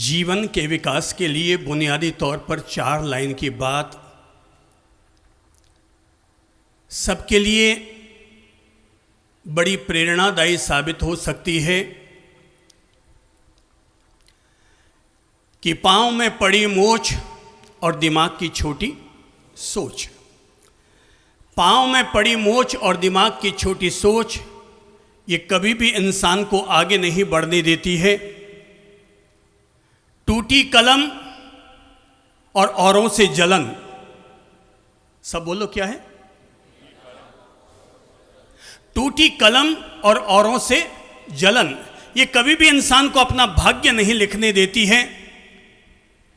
जीवन के विकास के लिए बुनियादी तौर पर 4 लाइन की बात सबके लिए बड़ी प्रेरणादायी साबित हो सकती है कि पांव में पड़ी मोच और दिमाग की छोटी सोच। पांव में पड़ी मोच और दिमाग की छोटी सोच ये कभी भी इंसान को आगे नहीं बढ़ने देती है। टूटी कलम और औरों से जलन, सब बोलो क्या है? टूटी कलम और औरों से जलन ये कभी भी इंसान को अपना भाग्य नहीं लिखने देती है।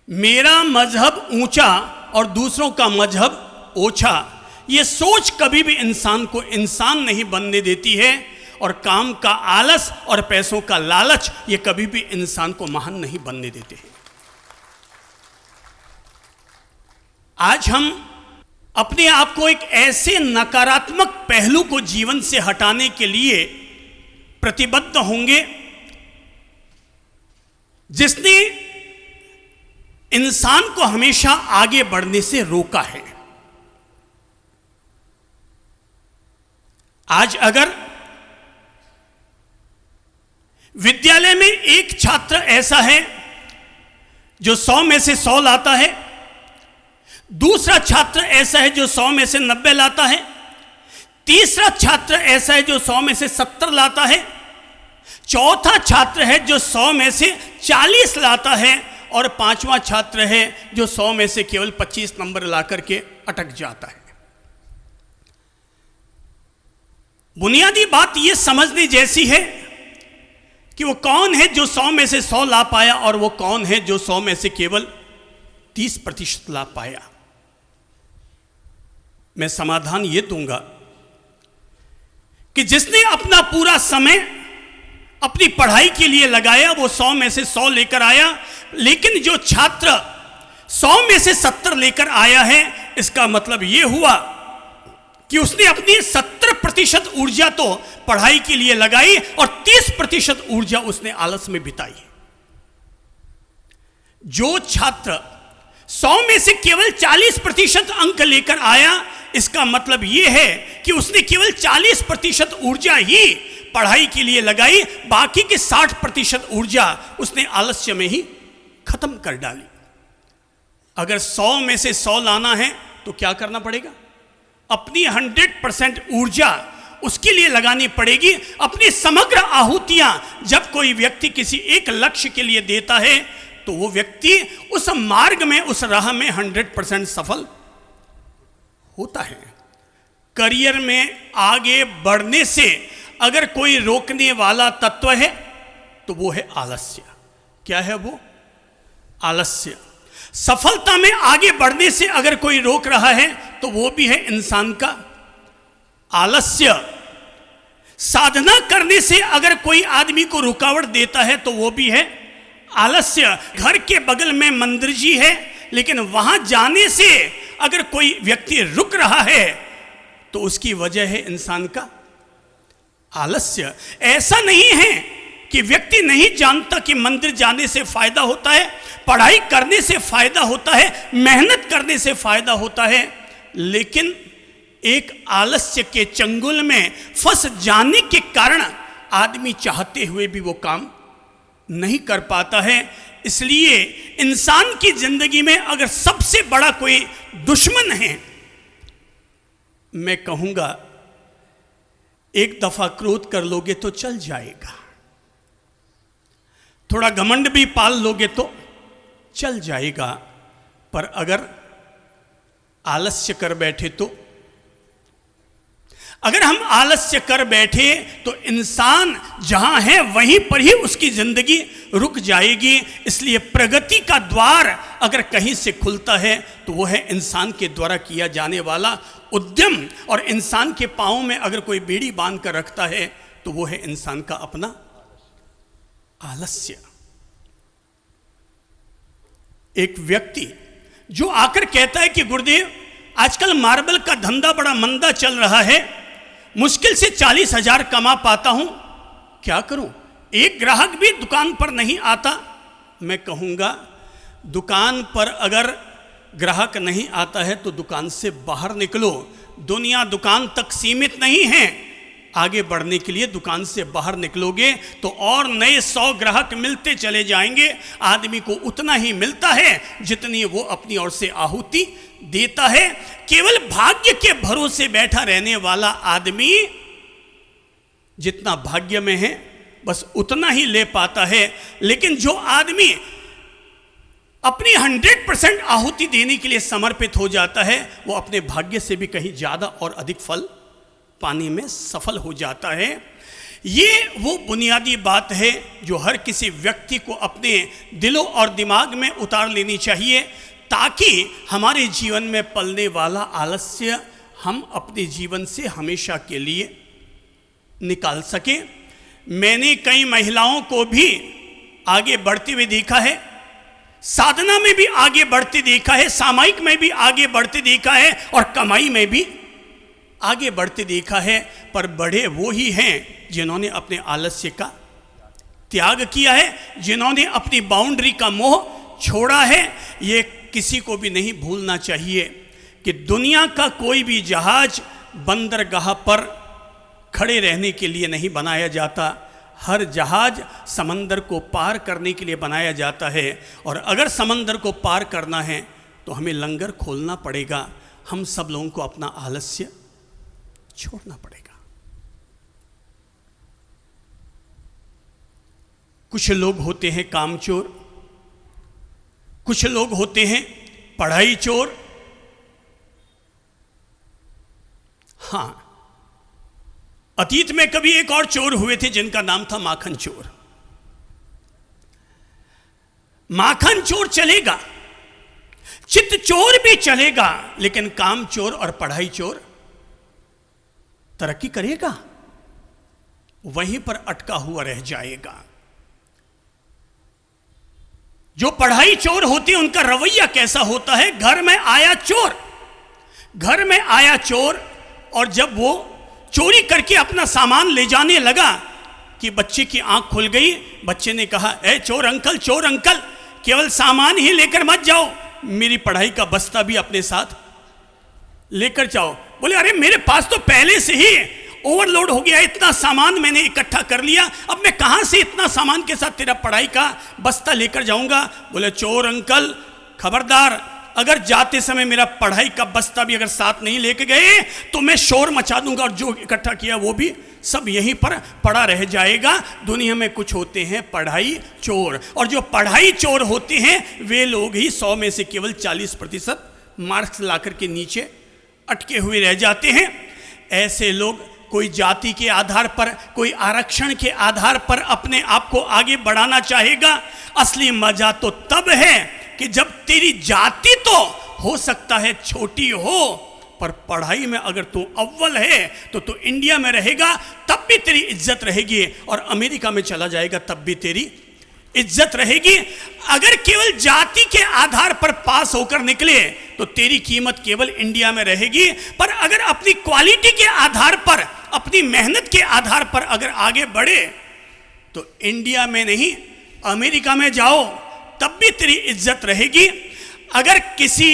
मेरा मजहब ऊंचा और दूसरों का मजहब ओछा, ये सोच कभी भी इंसान को इंसान नहीं बनने देती है। और काम का आलस और पैसों का लालच ये कभी भी इंसान को महान नहीं बनने देते हैं। आज हम अपने आप को एक ऐसे नकारात्मक पहलू को जीवन से हटाने के लिए प्रतिबद्ध होंगे जिसने इंसान को हमेशा आगे बढ़ने से रोका है। आज अगर विद्यालय में एक छात्र ऐसा है जो 100 में से 100 लाता है, दूसरा छात्र ऐसा है जो 100 में से 90 लाता है, तीसरा छात्र ऐसा है जो 100 में से 70 लाता है, चौथा छात्र है जो 100 में से 40 लाता है और पांचवा छात्र है जो 100 में से केवल 25 नंबर लाकर के अटक जाता है। बुनियादी बात यह समझने जैसी है कि वो कौन है जो 100 में से 100 ला पाया और वो कौन है जो 100 में से केवल 30% ला पाया। मैं समाधान ये दूंगा कि जिसने अपना पूरा समय अपनी पढ़ाई के लिए लगाया वो 100 में से 100 लेकर आया, लेकिन जो छात्र 100 में से 70 लेकर आया है, इसका मतलब ये हुआ कि उसने अपनी 70% ऊर्जा तो पढ़ाई के लिए लगाई और 30% ऊर्जा उसने आलस में बिताई। जो छात्र 100 में से केवल 40% अंक लेकर आया, इसका मतलब यह है कि उसने केवल 40% ऊर्जा ही पढ़ाई के लिए लगाई, बाकी की 60% ऊर्जा उसने आलस्य में ही खत्म कर डाली। अगर 100 में से 100 लाना है तो क्या करना पड़ेगा? अपनी 100% ऊर्जा उसके लिए लगानी पड़ेगी। अपनी समग्र आहुतियां जब कोई व्यक्ति किसी एक लक्ष्य के लिए देता है तो वो व्यक्ति उस मार्ग में, उस राह में 100% सफल होता है। करियर में आगे बढ़ने से अगर कोई रोकने वाला तत्व है तो वो है आलस्य। क्या है वो? आलस्य। सफलता में आगे बढ़ने से अगर कोई रोक रहा है तो वो भी है इंसान का आलस्य। साधना करने से अगर कोई आदमी को रुकावट देता है तो वो भी है आलस्य। घर के बगल में मंदिर जी है, लेकिन वहां जाने से अगर कोई व्यक्ति रुक रहा है तो उसकी वजह है इंसान का आलस्य। ऐसा नहीं है कि व्यक्ति नहीं जानता कि मंदिर जाने से फायदा होता है, पढ़ाई करने से फायदा होता है, मेहनत करने से फायदा होता है, लेकिन एक आलस्य के चंगुल में फंस जाने के कारण आदमी चाहते हुए भी वो काम नहीं कर पाता है। इसलिए इंसान की जिंदगी में अगर सबसे बड़ा कोई दुश्मन है, मैं कहूंगा एक दफा क्रोध कर लोगे तो चल जाएगा, थोड़ा घमंड भी पाल लोगे तो चल जाएगा, पर अगर आलस्य कर बैठे तो, अगर हम आलस्य कर बैठे तो इंसान जहां है वहीं पर ही उसकी जिंदगी रुक जाएगी। इसलिए प्रगति का द्वार अगर कहीं से खुलता है तो वह है इंसान के द्वारा किया जाने वाला उद्यम, और इंसान के पांव में अगर कोई बेड़ी बांध कर रखता है तो वो है इंसान का अपना आलस्य। एक व्यक्ति जो आकर कहता है कि गुरुदेव आजकल मार्बल का धंधा बड़ा मंदा चल रहा है, मुश्किल से 40,000 कमा पाता हूं, क्या करूं, एक ग्राहक भी दुकान पर नहीं आता, मैं कहूँगा दुकान पर अगर ग्राहक नहीं आता है तो दुकान से बाहर निकलो। दुनिया दुकान तक सीमित नहीं है, आगे बढ़ने के लिए दुकान से बाहर निकलोगे तो और नए 100 ग्राहक मिलते चले जाएंगे। आदमी को उतना ही मिलता है जितनी वो अपनी ओर से आहुति देता है। केवल भाग्य के भरोसे बैठा रहने वाला आदमी जितना भाग्य में है बस उतना ही ले पाता है। लेकिन जो आदमी अपनी 100% आहुति देने के लिए समर्पित हो जाता है वो अपने भाग्य से भी कहीं ज़्यादा और अधिक फल पाने में सफल हो जाता है। ये वो बुनियादी बात है जो हर किसी व्यक्ति को अपने दिलों और दिमाग में उतार लेनी चाहिए, ताकि हमारे जीवन में पलने वाला आलस्य हम अपने जीवन से हमेशा के लिए निकाल सके। मैंने कई महिलाओं को भी आगे बढ़ते हुए देखा है, साधना में भी आगे बढ़ते देखा है, सामायिक में भी आगे बढ़ते देखा है और कमाई में भी आगे बढ़ते देखा है। पर बड़े वो ही हैं जिन्होंने अपने आलस्य का त्याग किया है, जिन्होंने अपनी बाउंड्री का मोह छोड़ा है। ये किसी को भी नहीं भूलना चाहिए कि दुनिया का कोई भी जहाज बंदरगाह पर खड़े रहने के लिए नहीं बनाया जाता। हर जहाज समंदर को पार करने के लिए बनाया जाता है, और अगर समंदर को पार करना है तो हमें लंगर खोलना पड़ेगा। हम सब लोगों को अपना आलस्य छोड़ना पड़ेगा। कुछ लोग होते हैं कामचोर, कुछ लोग होते हैं पढ़ाई चोर। हाँ, अतीत में कभी एक और चोर हुए थे जिनका नाम था माखन चोर। माखन चोर चलेगा, चित्त चोर भी चलेगा, लेकिन काम चोर और पढ़ाई चोर तरक्की करेगा? वहीं पर अटका हुआ रह जाएगा। जो पढ़ाई चोर होती है उनका रवैया कैसा होता है? घर में आया चोर, घर में आया चोर, और जब वो चोरी करके अपना सामान ले जाने लगा कि बच्चे की आंख खुल गई। बच्चे ने कहा, ए चोर अंकल, चोर अंकल, केवल सामान ही लेकर मत जाओ, मेरी पढ़ाई का बस्ता भी अपने साथ लेकर जाओ। बोले, अरे मेरे पास तो पहले से ही ओवरलोड हो गया, इतना सामान मैंने इकट्ठा कर लिया, अब मैं कहां से इतना सामान के साथ तेरा पढ़ाई का बस्ता लेकर जाऊंगा। बोले, चोर अंकल खबरदार, अगर जाते समय मेरा पढ़ाई का बस्ता भी अगर साथ नहीं लेके गए तो मैं शोर मचा दूंगा, और जो इकट्ठा किया वो भी सब यहीं पर पड़ा रह जाएगा। दुनिया में कुछ होते हैं पढ़ाई चोर, और जो पढ़ाई चोर होते हैं वे लोग ही 100 में से केवल 40% मार्क्स लाकर के नीचे अटके हुए रह जाते हैं। ऐसे लोग कोई जाति के आधार पर, कोई आरक्षण के आधार पर अपने आप को आगे बढ़ाना चाहेगा। असली मजा तो तब है कि जब तेरी जाति तो हो सकता है छोटी हो, पर पढ़ाई में अगर तू अव्वल है तो तू इंडिया में रहेगा तब भी तेरी इज्जत रहेगी, और अमेरिका में चला जाएगा तब भी तेरी इज्जत रहेगी। अगर केवल जाति के आधार पर पास होकर निकले तो तेरी कीमत केवल इंडिया में रहेगी, पर अगर अपनी क्वालिटी के आधार पर, अपनी मेहनत के आधार पर अगर आगे बढ़े तो इंडिया में नहीं अमेरिका में जाओ तब भी तेरी इज्जत रहेगी। अगर किसी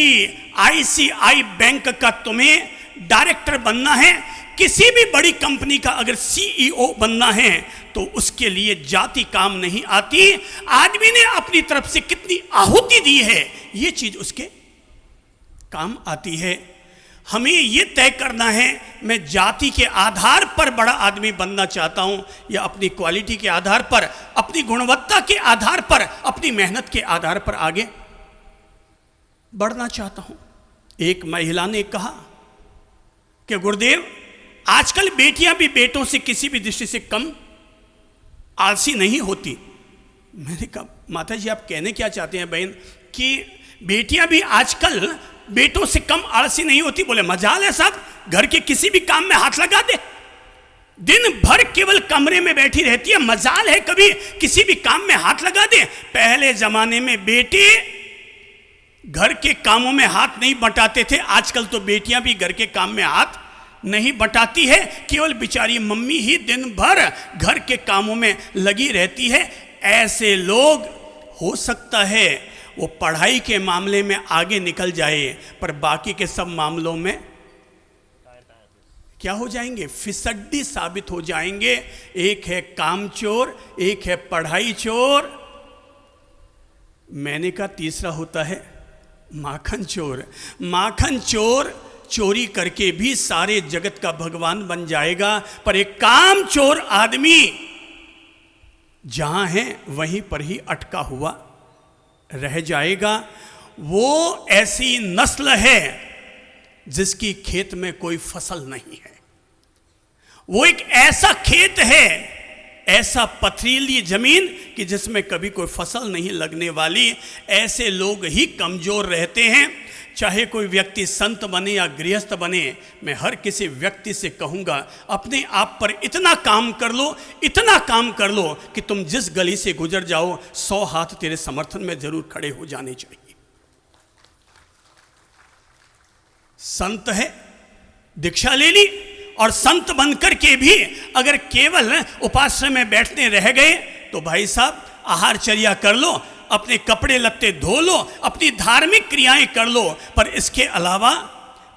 ICI बैंक का तुम्हें डायरेक्टर बनना है, किसी भी बड़ी कंपनी का अगर CEO बनना है, तो उसके लिए जाति काम नहीं आती। आदमी ने अपनी तरफ से कितनी आहुति दी है ये चीज उसके काम आती है। हमें ये तय करना है, मैं जाति के आधार पर बड़ा आदमी बनना चाहता हूं या अपनी क्वालिटी के आधार पर, अपनी गुणवत्ता के आधार पर, अपनी मेहनत के आधार पर आगे बढ़ना चाहता हूं। एक महिला ने कहा कि गुरुदेव, आजकल बेटियां भी बेटों से किसी भी दृष्टि से कम आलसी नहीं होती। मैंने कहा, माता जी आप कहने क्या चाहते हैं बहन, कि बेटियां भी आजकल बेटों से कम आलसी नहीं होती? बोले, मजाल है साहब, घर के किसी भी काम में हाथ लगा दे, दिन भर केवल कमरे में बैठी रहती है, मजाल है कभी किसी भी काम में हाथ लगा दे। पहले जमाने में बेटे घर के कामों में हाथ नहीं बटाते थे, आजकल तो बेटियां भी घर के काम में हाथ नहीं बटाती है, केवल बेचारी मम्मी ही दिन भर घर के कामों में लगी रहती है। ऐसे लोग हो सकता है वो पढ़ाई के मामले में आगे निकल जाए, पर बाकी के सब मामलों में क्या हो जाएंगे? फिसड्डी साबित हो जाएंगे। एक है कामचोर, एक है पढ़ाई चोर, मैंने कहा तीसरा होता है माखन चोर। माखन चोर चोरी करके भी सारे जगत का भगवान बन जाएगा, पर एक काम चोर आदमी जहां है वहीं पर ही अटका हुआ रह जाएगा। वो ऐसी नस्ल है जिसकी खेत में कोई फसल नहीं है। वो एक ऐसा खेत है, ऐसा पथरीली जमीन कि जिसमें कभी कोई फसल नहीं लगने वाली। ऐसे लोग ही कमजोर रहते हैं। चाहे कोई व्यक्ति संत बने या गृहस्थ बने, मैं हर किसी व्यक्ति से कहूंगा अपने आप पर इतना काम कर लो, इतना काम कर लो कि तुम जिस गली से गुजर जाओ 100 हाथ तेरे समर्थन में जरूर खड़े हो जाने चाहिए। संत है, दीक्षा ले ली, और संत बनकर के भी अगर केवल उपाश्रम में बैठने रह गए तो भाई साहब आहारचर्या कर लो, अपने कपड़े लत्ते धो लो, अपनी धार्मिक क्रियाएं कर लो, पर इसके अलावा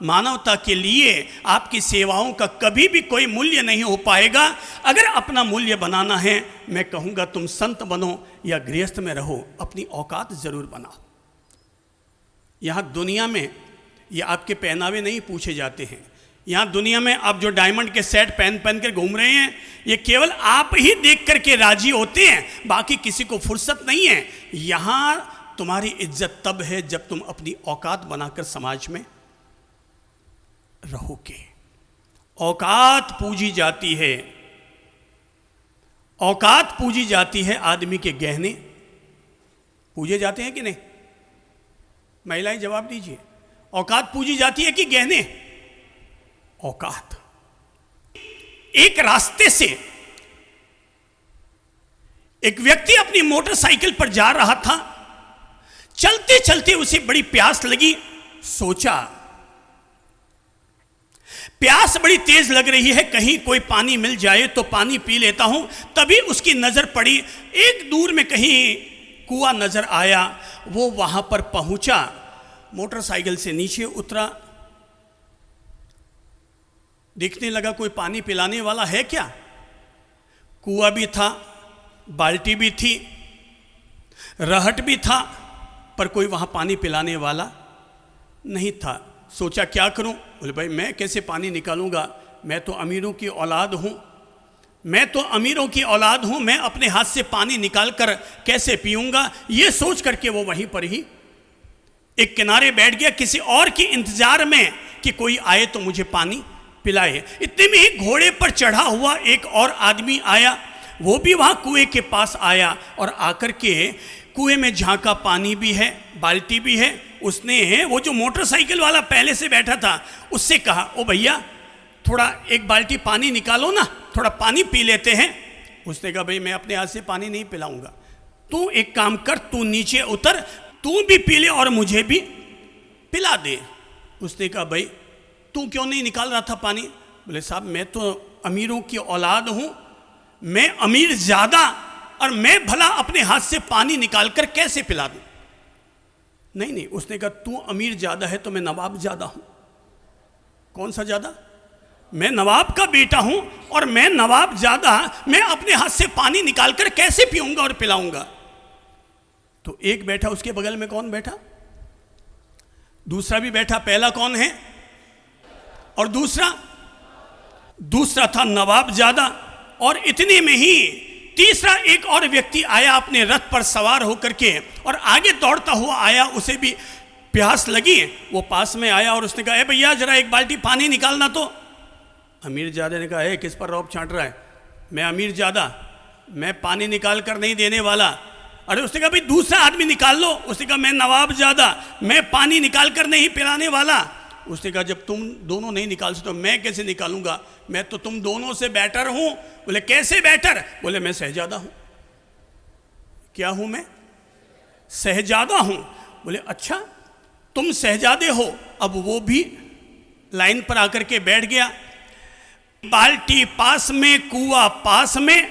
मानवता के लिए आपकी सेवाओं का कभी भी कोई मूल्य नहीं हो पाएगा। अगर अपना मूल्य बनाना है, मैं कहूँगा तुम संत बनो या गृहस्थ में रहो, अपनी औकात जरूर बनाओ। यहाँ दुनिया में ये आपके पहनावे नहीं पूछे जाते हैं। यहाँ दुनिया में आप जो डायमंड के सेट पहन पहन कर घूम रहे हैं, ये केवल आप ही देख करके राजी होते हैं, बाकी किसी को फुर्सत नहीं है। यहाँ तुम्हारी इज्जत तब है जब तुम अपनी औकात बनाकर समाज में रहोगे। औकात पूजी जाती है, औकात पूजी जाती है। आदमी के गहने पूजे जाते हैं कि नहीं? महिलाएं जवाब दीजिए, औकात पूजी जाती है कि गहने? औकात। एक रास्ते से एक व्यक्ति अपनी मोटरसाइकिल पर जा रहा था। चलते चलते उसे बड़ी प्यास लगी। सोचा प्यास बड़ी तेज लग रही है, कहीं कोई पानी मिल जाए तो पानी पी लेता हूं। तभी उसकी नजर पड़ी, एक दूर में कहीं कुआं नजर आया। वो वहां पर पहुंचा, मोटरसाइकिल से नीचे उतरा, देखने लगा कोई पानी पिलाने वाला है क्या। कुआं भी था, बाल्टी भी थी, रहट भी था, पर कोई वहां पानी पिलाने वाला नहीं था। सोचा क्या करूं? बोले भाई मैं कैसे पानी निकालूंगा, मैं तो अमीरों की औलाद हूं, मैं तो अमीरों की औलाद हूं, मैं अपने हाथ से पानी निकाल कर कैसे पीऊंगा। ये सोच करके वो वहीं पर ही एक किनारे बैठ गया, किसी और के इंतजार में कि कोई आए तो मुझे पानी पिलाए। इतने में ही घोड़े पर चढ़ा हुआ एक और आदमी आया। वो भी वहां कुएं के पास आया और आकर के कुएं में झांका, पानी भी है, बाल्टी भी है। उसने वो जो मोटरसाइकिल वाला पहले से बैठा था उससे कहा, ओ भैया थोड़ा एक बाल्टी पानी निकालो ना, थोड़ा पानी पी लेते हैं। उसने कहा भाई मैं अपने हाथ से पानी नहीं पिलाऊंगा, तू एक काम कर, तू नीचे उतर, तू भी पी ले और मुझे भी पिला दे। उसने कहा भाई तू क्यों नहीं निकाल रहा था पानी? बोले साहब मैं तो अमीरों की औलाद हूं, मैं अमीर ज्यादा, और मैं भला अपने हाथ से पानी निकाल कर कैसे पिला दूं? नहीं नहीं, उसने कहा तू अमीर ज्यादा है तो मैं नवाब ज्यादा हूं। कौन सा ज्यादा? मैं नवाब का बेटा हूं और मैं नवाब ज्यादा, मैं अपने हाथ से पानी निकाल कर कैसे पीऊंगा और पिलाऊंगा? तो एक बैठा, उसके बगल में कौन बैठा? दूसरा भी बैठा। पहला कौन है और दूसरा था नवाब ज्यादा। और इतने में ही तीसरा एक और व्यक्ति आया अपने रथ पर सवार होकर के, और आगे दौड़ता हुआ आया, उसे भी प्यास लगी। वो पास में आया और उसने कहा ए भैया जरा एक बाल्टी पानी निकालना। तो अमीर ज्यादा ने कहा किस पर रौब छांट रहा है, मैं अमीर ज्यादा, मैं पानी निकाल कर नहीं देने वाला। अरे उसने कहा भाई दूसरा आदमी निकाल लो। उसने कहा मैं नवाब ज्यादा, मैं पानी निकाल कर नहीं पिलाने वाला। उसने कहा जब तुम दोनों नहीं निकाल सकते तो मैं कैसे निकालूंगा, मैं तो तुम दोनों से बेटर हूं। बोले कैसे बेटर? बोले मैं शहजादा हूं। क्या हूं मैं? शहजादा हूं। बोले अच्छा तुम शहजादे हो। अब वो भी लाइन पर आकर के बैठ गया। बाल्टी पास में, कुआं पास में,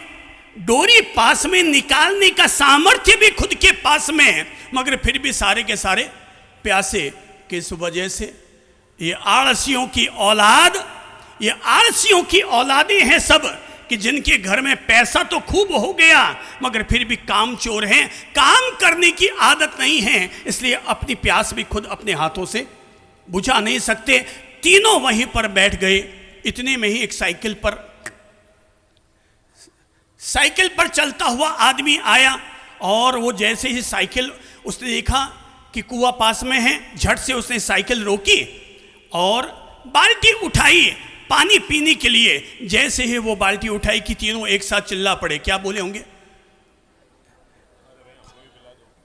डोरी पास में, निकालने का सामर्थ्य भी खुद के पास में है, मगर फिर भी सारे के सारे प्यासे। किस वजह से? ये आलसियों की औलाद, ये आलसियों की औलादें हैं सब, कि जिनके घर में पैसा तो खूब हो गया मगर फिर भी काम चोर हैं, काम करने की आदत नहीं है, इसलिए अपनी प्यास भी खुद अपने हाथों से बुझा नहीं सकते। तीनों वहीं पर बैठ गए। इतने में ही एक साइकिल पर चलता हुआ आदमी आया, और वो जैसे ही साइकिल उसने देखा कि कुआं पास में है, झट से उसने साइकिल रोकी और बाल्टी उठाई पानी पीने के लिए। जैसे ही वो बाल्टी उठाई कि तीनों एक साथ चिल्ला पड़े। क्या बोले होंगे?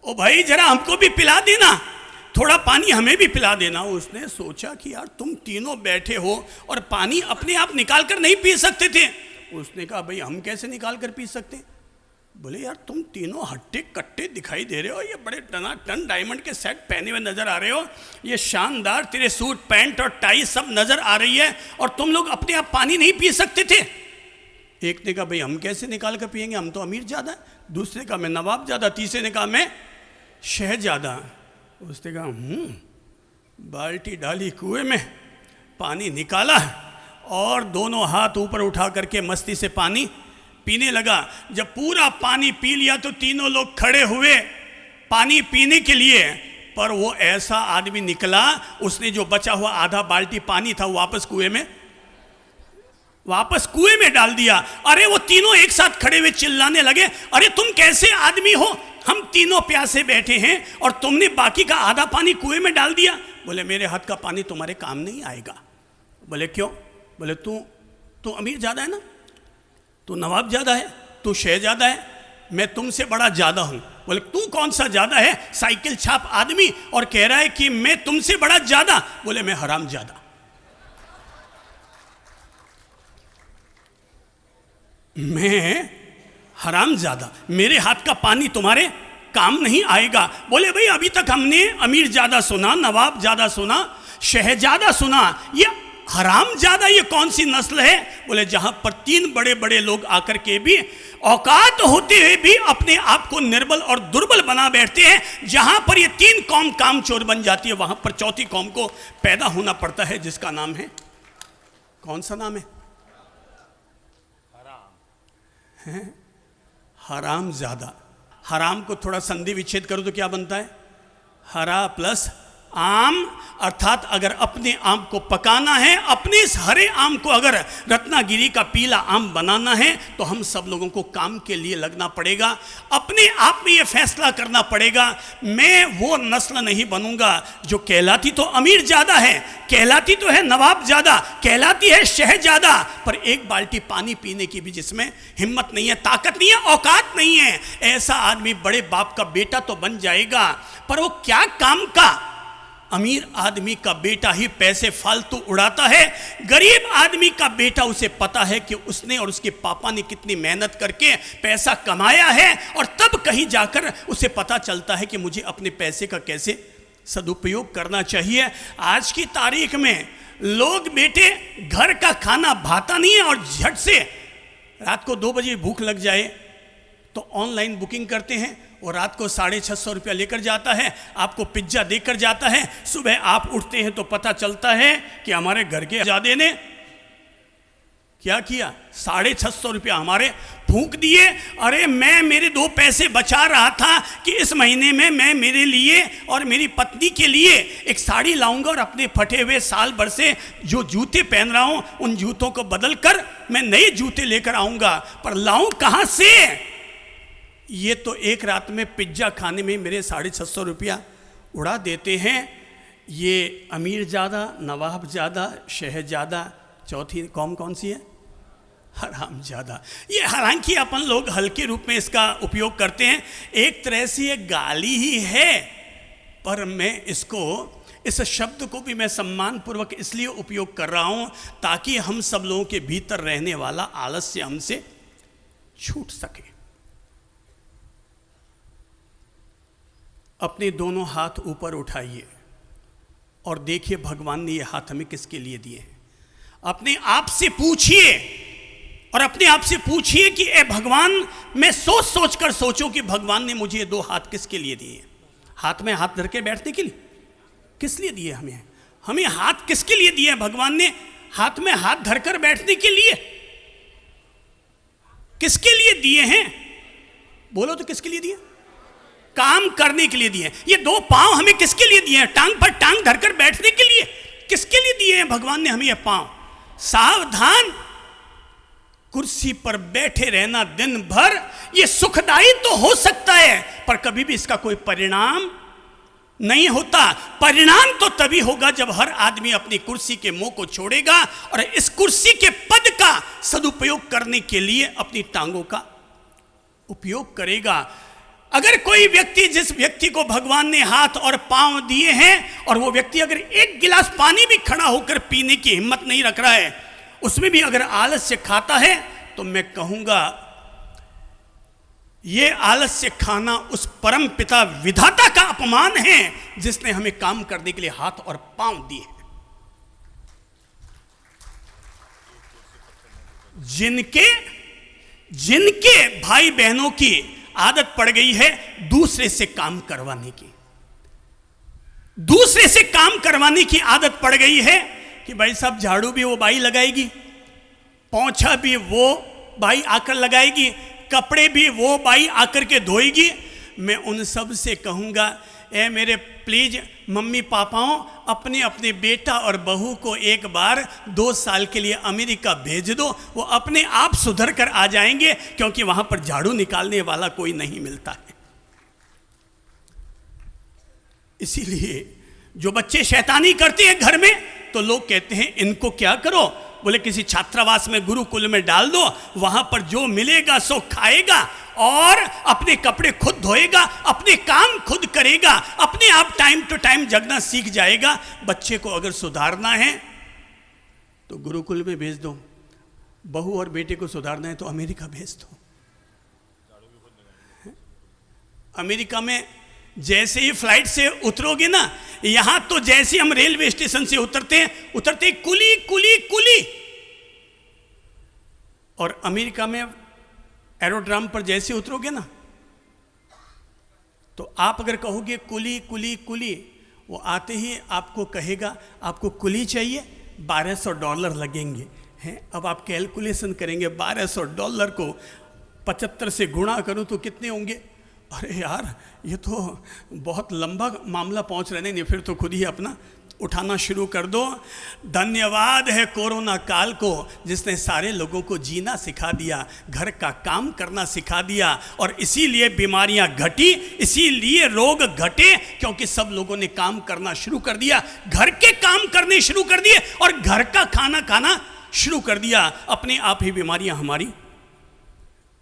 ओ भाई जरा हमको भी पिला देना, थोड़ा पानी हमें भी पिला देना। उसने सोचा कि यार तुम तीनों बैठे हो और पानी अपने आप निकाल कर नहीं पी सकते थे। उसने कहा भाई हम कैसे निकाल कर पी सकते? बोले यार तुम तीनों हट्टे कट्टे दिखाई दे रहे हो, ये बड़े टनाटन डायमंड के सेट पहने हुए नजर आ रहे हो, ये शानदार तेरे सूट पैंट और टाई सब नजर आ रही है, और तुम लोग अपने आप पानी नहीं पी सकते थे। एक ने कहा भाई हम कैसे निकाल कर पिएंगे, हम तो अमीर ज्यादा है। दूसरे ने कहा मैं नवाब ज्यादा। तीसरे ने कहा मैं शहजादा। उसने कहा बाल्टी डाली कुएं में, पानी निकाला और दोनों हाथ ऊपर उठा करके मस्ती से पानी पीने लगा। जब पूरा पानी पी लिया तो तीनों लोग खड़े हुए पानी पीने के लिए, पर वो ऐसा आदमी निकला, उसने जो बचा हुआ आधा बाल्टी पानी था वापस कुएं में डाल दिया। अरे वो तीनों एक साथ खड़े हुए चिल्लाने लगे, अरे तुम कैसे आदमी हो, हम तीनों प्यासे बैठे हैं और तुमने बाकी का आधा पानी कुएं में डाल दिया। बोले मेरे हाथ का पानी तुम्हारे काम नहीं आएगा। बोले क्यों? बोले तू अमीर ज्यादा है ना, तू नवाब ज्यादा है, तू शहजादा है, मैं तुमसे बड़ा ज्यादा हूं। बोले तू कौन सा ज्यादा है? साइकिल छाप आदमी और कह रहा है कि मैं तुमसे बड़ा ज्यादा। बोले मैं हराम ज्यादा, मैं हराम ज्यादा, मेरे हाथ का पानी तुम्हारे काम नहीं आएगा। बोले भाई अभी तक हमने अमीर ज्यादा सुना, नवाब ज्यादा सुना, शहजादा सुना, ये हराम ज्यादा ये कौन सी नस्ल है? बोले जहां पर तीन बड़े बड़े लोग आकर के भी औकात होते हुए भी अपने आप को निर्बल और दुर्बल बना बैठते हैं, जहां पर ये तीन कौम काम चोर बन जाती है, वहां पर चौथी कौम को पैदा होना पड़ता है, जिसका नाम है, कौन सा नाम है? हराम ज्यादा। हराम को थोड़ा संधि विच्छेद करो तो क्या बनता है? हरा प्लस आम, अर्थात अगर अपने आम को पकाना है, अपने इस हरे आम को अगर रत्नागिरी का पीला आम बनाना है, तो हम सब लोगों को काम के लिए लगना पड़ेगा, अपने आप में ये फैसला करना पड़ेगा, मैं वो नस्ल नहीं बनूंगा जो कहलाती तो अमीर ज्यादा है, कहलाती तो है नवाब ज्यादा, कहलाती है शहजादा, पर एक बाल्टी पानी पीने की भी जिसमें हिम्मत नहीं है, ताकत नहीं है, औकात नहीं है। ऐसा आदमी बड़े बाप का बेटा तो बन जाएगा, पर वो क्या काम का? अमीर आदमी का बेटा ही पैसे फालतू उड़ाता है, गरीब आदमी का बेटा उसे पता है कि उसने और उसके पापा ने कितनी मेहनत करके पैसा कमाया है, और तब कहीं जाकर उसे पता चलता है कि मुझे अपने पैसे का कैसे सदुपयोग करना चाहिए। आज की तारीख में लोग बेटे घर का खाना भाता नहीं है, और झट से रात को 2 बजे भूख लग जाए तो ऑनलाइन बुकिंग करते हैं, और रात को 650 रुपया लेकर जाता है, आपको पिज्जा देकर जाता है। सुबह आप उठते हैं तो पता चलता है कि हमारे घर के जादे ने क्या किया, 650 रुपया हमारे फूंक दिए। अरे मैं मेरे 2 पैसे बचा रहा था कि इस महीने में मैं मेरे लिए और मेरी पत्नी के लिए एक साड़ी लाऊंगा, और अपने फटे हुए साल भर से जो जूते पहन रहा हूं उन जूतों को बदल कर मैं नए जूते लेकर आऊंगा, पर लाऊं कहां से? ये तो एक रात में पिज्जा खाने में मेरे 650 रुपया उड़ा देते हैं। ये अमीर ज़्यादा, नवाब ज़्यादा, शहजादा, चौथी कौम कौन सी है? हराम ज़्यादा। ये हालांकि अपन लोग हल्के रूप में इसका उपयोग करते हैं, एक तरह से ये गाली ही है, पर मैं इस शब्द को भी मैं सम्मानपूर्वक इसलिए उपयोग कर रहा हूँ ताकि हम सब लोगों के भीतर रहने वाला आलस्य हमसे छूट सके। अपने दोनों हाथ ऊपर उठाइए और देखिए भगवान ने ये हाथ हमें किसके लिए दिए हैं। अपने आप से पूछिए और अपने आप से पूछिए कि ए भगवान, मैं सोच सोच कर सोचूं कि भगवान ने मुझे ये 2 हाथ किसके लिए दिए? हाथ में हाथ धर के बैठने के लिए? किस लिए दिए हमें? हमें हाथ किसके लिए दिए भगवान ने? हाथ में हाथ धरकर बैठने के लिए? किसके लिए दिए हैं? बोलो तो किसके लिए दिए? काम करने के लिए दिए। ये 2 पांव हमें किसके लिए दिए हैं? टांग पर टांग धरकर बैठने के लिए? किसके लिए दिए हैं भगवान ने हमें ये पांव? सावधान, कुर्सी पर बैठे रहना दिन भर ये सुखदाई तो हो सकता है, पर कभी भी इसका कोई परिणाम नहीं होता। परिणाम तो तभी होगा जब हर आदमी अपनी कुर्सी के मोह को छोड़ेगा और इस कुर्सी के पद का सदुपयोग करने के लिए अपनी टांगों का उपयोग करेगा। अगर कोई व्यक्ति, जिस व्यक्ति को भगवान ने हाथ और पांव दिए हैं, और वो व्यक्ति अगर 1 गिलास पानी भी खड़ा होकर पीने की हिम्मत नहीं रख रहा है, उसमें भी अगर आलस्य खाता है, तो मैं कहूंगा ये आलस्य खाना उस परम पिता विधाता का अपमान है जिसने हमें काम करने के लिए हाथ और पांव दिए हैं। जिनके भाई बहनों की आदत पड़ गई है दूसरे से काम करवाने की, दूसरे से काम करवाने की आदत पड़ गई है कि भाई साहब झाड़ू भी वो बाई लगाएगी, पोंछा भी वो बाई आकर लगाएगी, कपड़े भी वो बाई आकर के धोएगी। मैं उन सब से कहूँगा, ए मेरे प्लीज मम्मी पापाओं, अपने अपने बेटा और बहू को एक बार 2 साल के लिए अमेरिका भेज दो, वो अपने आप सुधर कर आ जाएंगे, क्योंकि वहां पर झाड़ू निकालने वाला कोई नहीं मिलता है। इसीलिए जो बच्चे शैतानी करते हैं घर में, तो लोग कहते हैं इनको क्या करो, बोले किसी छात्रावास में, गुरुकुल में डाल दो, वहां पर जो मिलेगा सो खाएगा और अपने कपड़े खुद धोएगा, अपने काम खुद करेगा, अपने आप टाइम टू टाइम जगना सीख जाएगा। बच्चे को अगर सुधारना है तो गुरुकुल में भेज दो, बहू और बेटे को सुधारना है तो अमेरिका भेज दो। अमेरिका में जैसे ही फ्लाइट से उतरोगे ना, यहां तो जैसे हम रेलवे स्टेशन से उतरते कुली कुली कुली, और अमेरिका में एरोड्रम पर जैसे उतरोगे ना, तो आप अगर कहोगे कुली कुली कुली, वो आते ही आपको कहेगा आपको कुली चाहिए, $1200 लगेंगे हैं। अब आप कैलकुलेशन करेंगे, $1200 को 75 से गुणा करूं तो कितने होंगे? अरे यार, ये तो बहुत लंबा मामला पहुंच रहे। नहीं, फिर तो खुद ही अपना उठाना शुरू कर दो। धन्यवाद है कोरोना काल को, जिसने सारे लोगों को जीना सिखा दिया, घर का काम करना सिखा दिया, और इसीलिए बीमारियां घटी, इसीलिए रोग घटे, क्योंकि सब लोगों ने काम करना शुरू कर दिया, घर के काम करने शुरू कर दिए और घर का खाना खाना शुरू कर दिया। अपने आप ही बीमारियां हमारी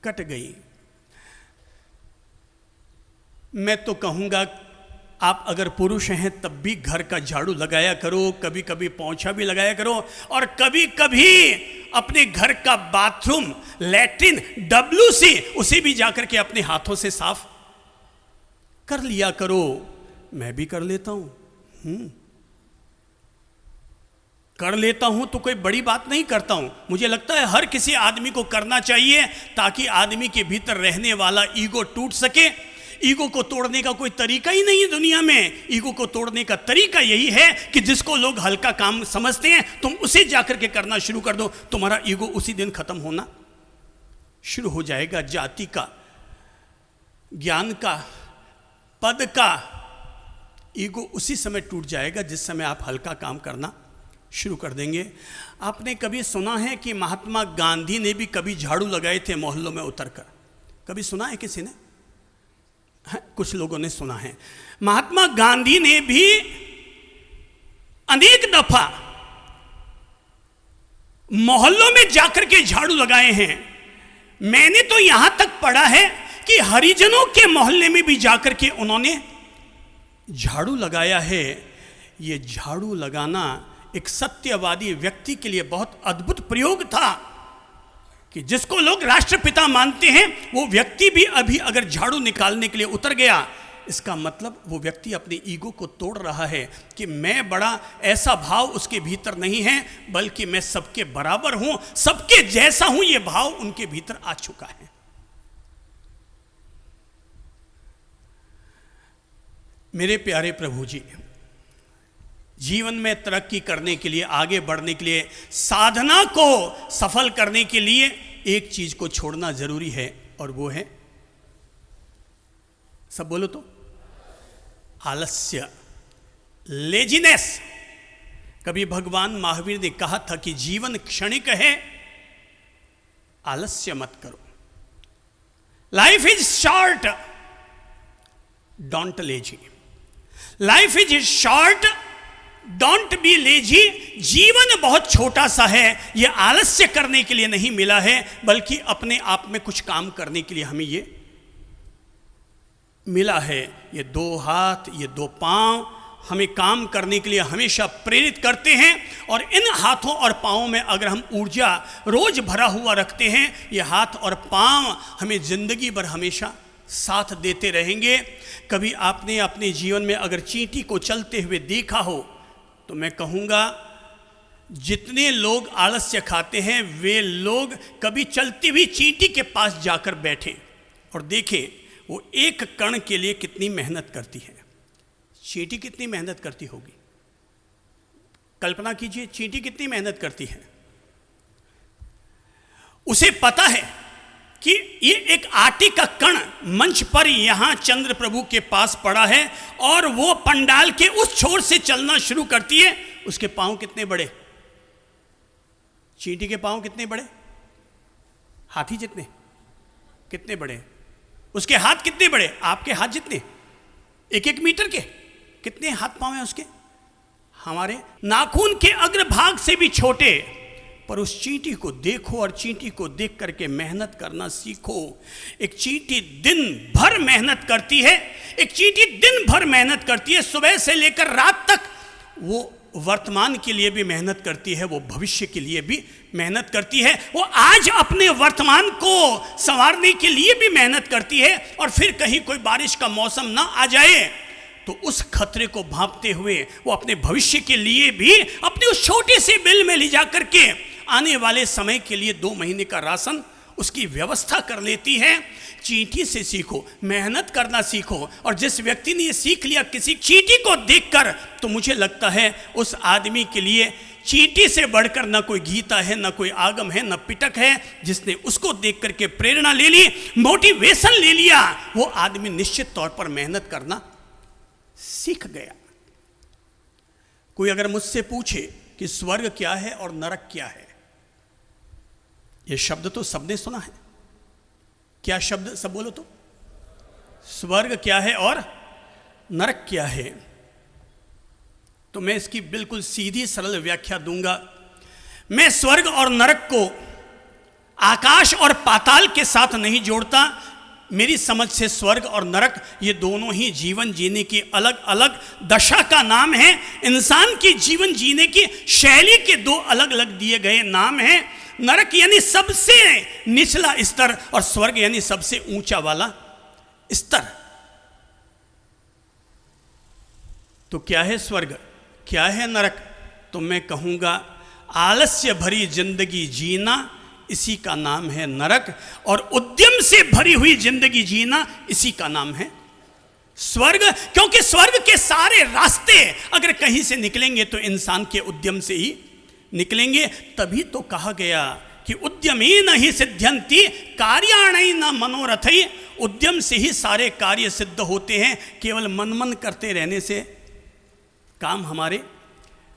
कट गई। मैं तो कहूँगा, आप अगर पुरुष हैं तब भी घर का झाड़ू लगाया करो, कभी कभी पोंछा भी लगाया करो, और कभी कभी अपने घर का बाथरूम, लैट्रिन, WC, उसे भी जाकर के अपने हाथों से साफ कर लिया करो। मैं भी कर लेता हूँ, कर लेता हूं तो कोई बड़ी बात नहीं करता हूं। मुझे लगता है हर किसी आदमी को करना चाहिए, ताकि आदमी के भीतर रहने वाला ईगो टूट सके। ईगो को तोड़ने का कोई तरीका ही नहीं है दुनिया में। ईगो को तोड़ने का तरीका यही है कि जिसको लोग हल्का काम समझते हैं, तुम उसे जाकर के करना शुरू कर दो, तुम्हारा ईगो उसी दिन खत्म होना शुरू हो जाएगा। जाति का, ज्ञान का, पद का ईगो उसी समय टूट जाएगा जिस समय आप हल्का काम करना शुरू कर देंगे। आपने कभी सुना है कि महात्मा गांधी ने भी कभी झाड़ू लगाए थे मोहल्लों में उतरकर? कभी सुना है किसी ने? कुछ लोगों ने सुना है। महात्मा गांधी ने भी अनेक दफा मोहल्लों में जाकर के झाड़ू लगाए हैं। मैंने तो यहां तक पढ़ा है कि हरिजनों के मोहल्ले में भी जाकर के उन्होंने झाड़ू लगाया है। यह झाड़ू लगाना एक सत्यवादी व्यक्ति के लिए बहुत अद्भुत प्रयोग था, कि जिसको लोग राष्ट्रपिता मानते हैं, वो व्यक्ति भी अभी अगर झाड़ू निकालने के लिए उतर गया, इसका मतलब वो व्यक्ति अपने ईगो को तोड़ रहा है कि मैं बड़ा, ऐसा भाव उसके भीतर नहीं है, बल्कि मैं सबके बराबर हूं, सबके जैसा हूं, ये भाव उनके भीतर आ चुका है। मेरे प्यारे प्रभु जी, जीवन में तरक्की करने के लिए, आगे बढ़ने के लिए, साधना को सफल करने के लिए एक चीज को छोड़ना जरूरी है, और वो है, सब बोलो तो, आलस्य, लेजीनेस। कभी भगवान महावीर ने कहा था कि जीवन क्षणिक है, आलस्य मत करो। Life is short, don't lazy. Life is short, don't be lazy. जीवन बहुत छोटा सा है, यह आलस्य करने के लिए नहीं मिला है, बल्कि अपने आप में कुछ काम करने के लिए हमें ये मिला है। ये दो हाथ, ये दो पांव हमें काम करने के लिए हमेशा प्रेरित करते हैं, और इन हाथों और पांवों में अगर हम ऊर्जा रोज भरा हुआ रखते हैं, ये हाथ और पांव हमें जिंदगी भर हमेशा साथ देते रहेंगे। कभी आपने अपने जीवन में अगर चींटी को चलते हुए देखा हो, तो मैं कहूँगा जितने लोग आलस्य खाते हैं, वे लोग कभी चलती हुई चींटी के पास जाकर बैठे और देखें वो एक कण के लिए कितनी मेहनत करती है। चींटी कितनी मेहनत करती होगी, कल्पना कीजिए, चींटी कितनी मेहनत करती है। उसे पता है कि ये एक आटे का कण मंच पर यहां चंद्र प्रभु के पास पड़ा है, और वो पंडाल के उस छोर से चलना शुरू करती है। उसके पांव कितने बड़े, चींटी के पांव कितने बड़े, हाथी जितने, कितने बड़े। उसके हाथ कितने बड़े, आपके हाथ जितने, 1-1 मीटर के। कितने हाथ पांव हैं उसके, हमारे नाखून के अग्रभाग से भी छोटे। पर उस चींटी को देखो और चींटी को देख करके मेहनत करना सीखो। एक चींटी दिन भर मेहनत करती है, एक चींटी दिन भर मेहनत करती है, सुबह से लेकर रात तक। वो वर्तमान के लिए भी मेहनत करती है, वो भविष्य के लिए भी मेहनत करती है, वो आज अपने वर्तमान को संवारने के लिए भी मेहनत करती है। और फिर कहीं कोई बारिश का मौसम ना आ जाए तो उस खतरे को भांपते हुए वो अपने भविष्य के लिए भी अपनी उस छोटे से बिल में ले जा करके आने वाले समय के लिए 2 महीने का राशन उसकी व्यवस्था कर लेती है। चींटी से सीखो, मेहनत करना सीखो। और जिस व्यक्ति ने ये सीख लिया किसी चींटी को देखकर, तो मुझे लगता है उस आदमी के लिए चींटी से बढ़कर ना कोई गीता है, ना कोई आगम है, ना पिटक है। जिसने उसको देख करके प्रेरणा ले ली, मोटिवेशन ले लिया, वो आदमी निश्चित तौर पर मेहनत करना सीख गया। कोई अगर मुझसे पूछे कि स्वर्ग क्या है और नरक क्या है, ये शब्द तो सबने सुना है। क्या शब्द, सब बोलो तो, स्वर्ग क्या है और नरक क्या है। तो मैं इसकी बिल्कुल सीधी सरल व्याख्या दूंगा। मैं स्वर्ग और नरक को आकाश और पाताल के साथ नहीं जोड़ता। मेरी समझ से स्वर्ग और नरक ये दोनों ही जीवन जीने की अलग अलग दशा का नाम है। इंसान की जीवन जीने की शैली के 2 अलग अलग दिए गए नाम हैं। नरक यानी सबसे निचला स्तर, और स्वर्ग यानी सबसे ऊंचा वाला स्तर। तो क्या है स्वर्ग, क्या है नरक? तो मैं कहूंगा आलस्य भरी जिंदगी जीना, इसी का नाम है नरक, और उद्यम से भरी हुई जिंदगी जीना, इसी का नाम है स्वर्ग। क्योंकि स्वर्ग के सारे रास्ते अगर कहीं से निकलेंगे तो इंसान के उद्यम से ही निकलेंगे। तभी तो कहा गया कि उद्यमेन ही सिद्ध्यन्ति कार्याणि न मनोरथै। उद्यम से ही सारे कार्य सिद्ध होते हैं। केवल मन करते रहने से काम हमारे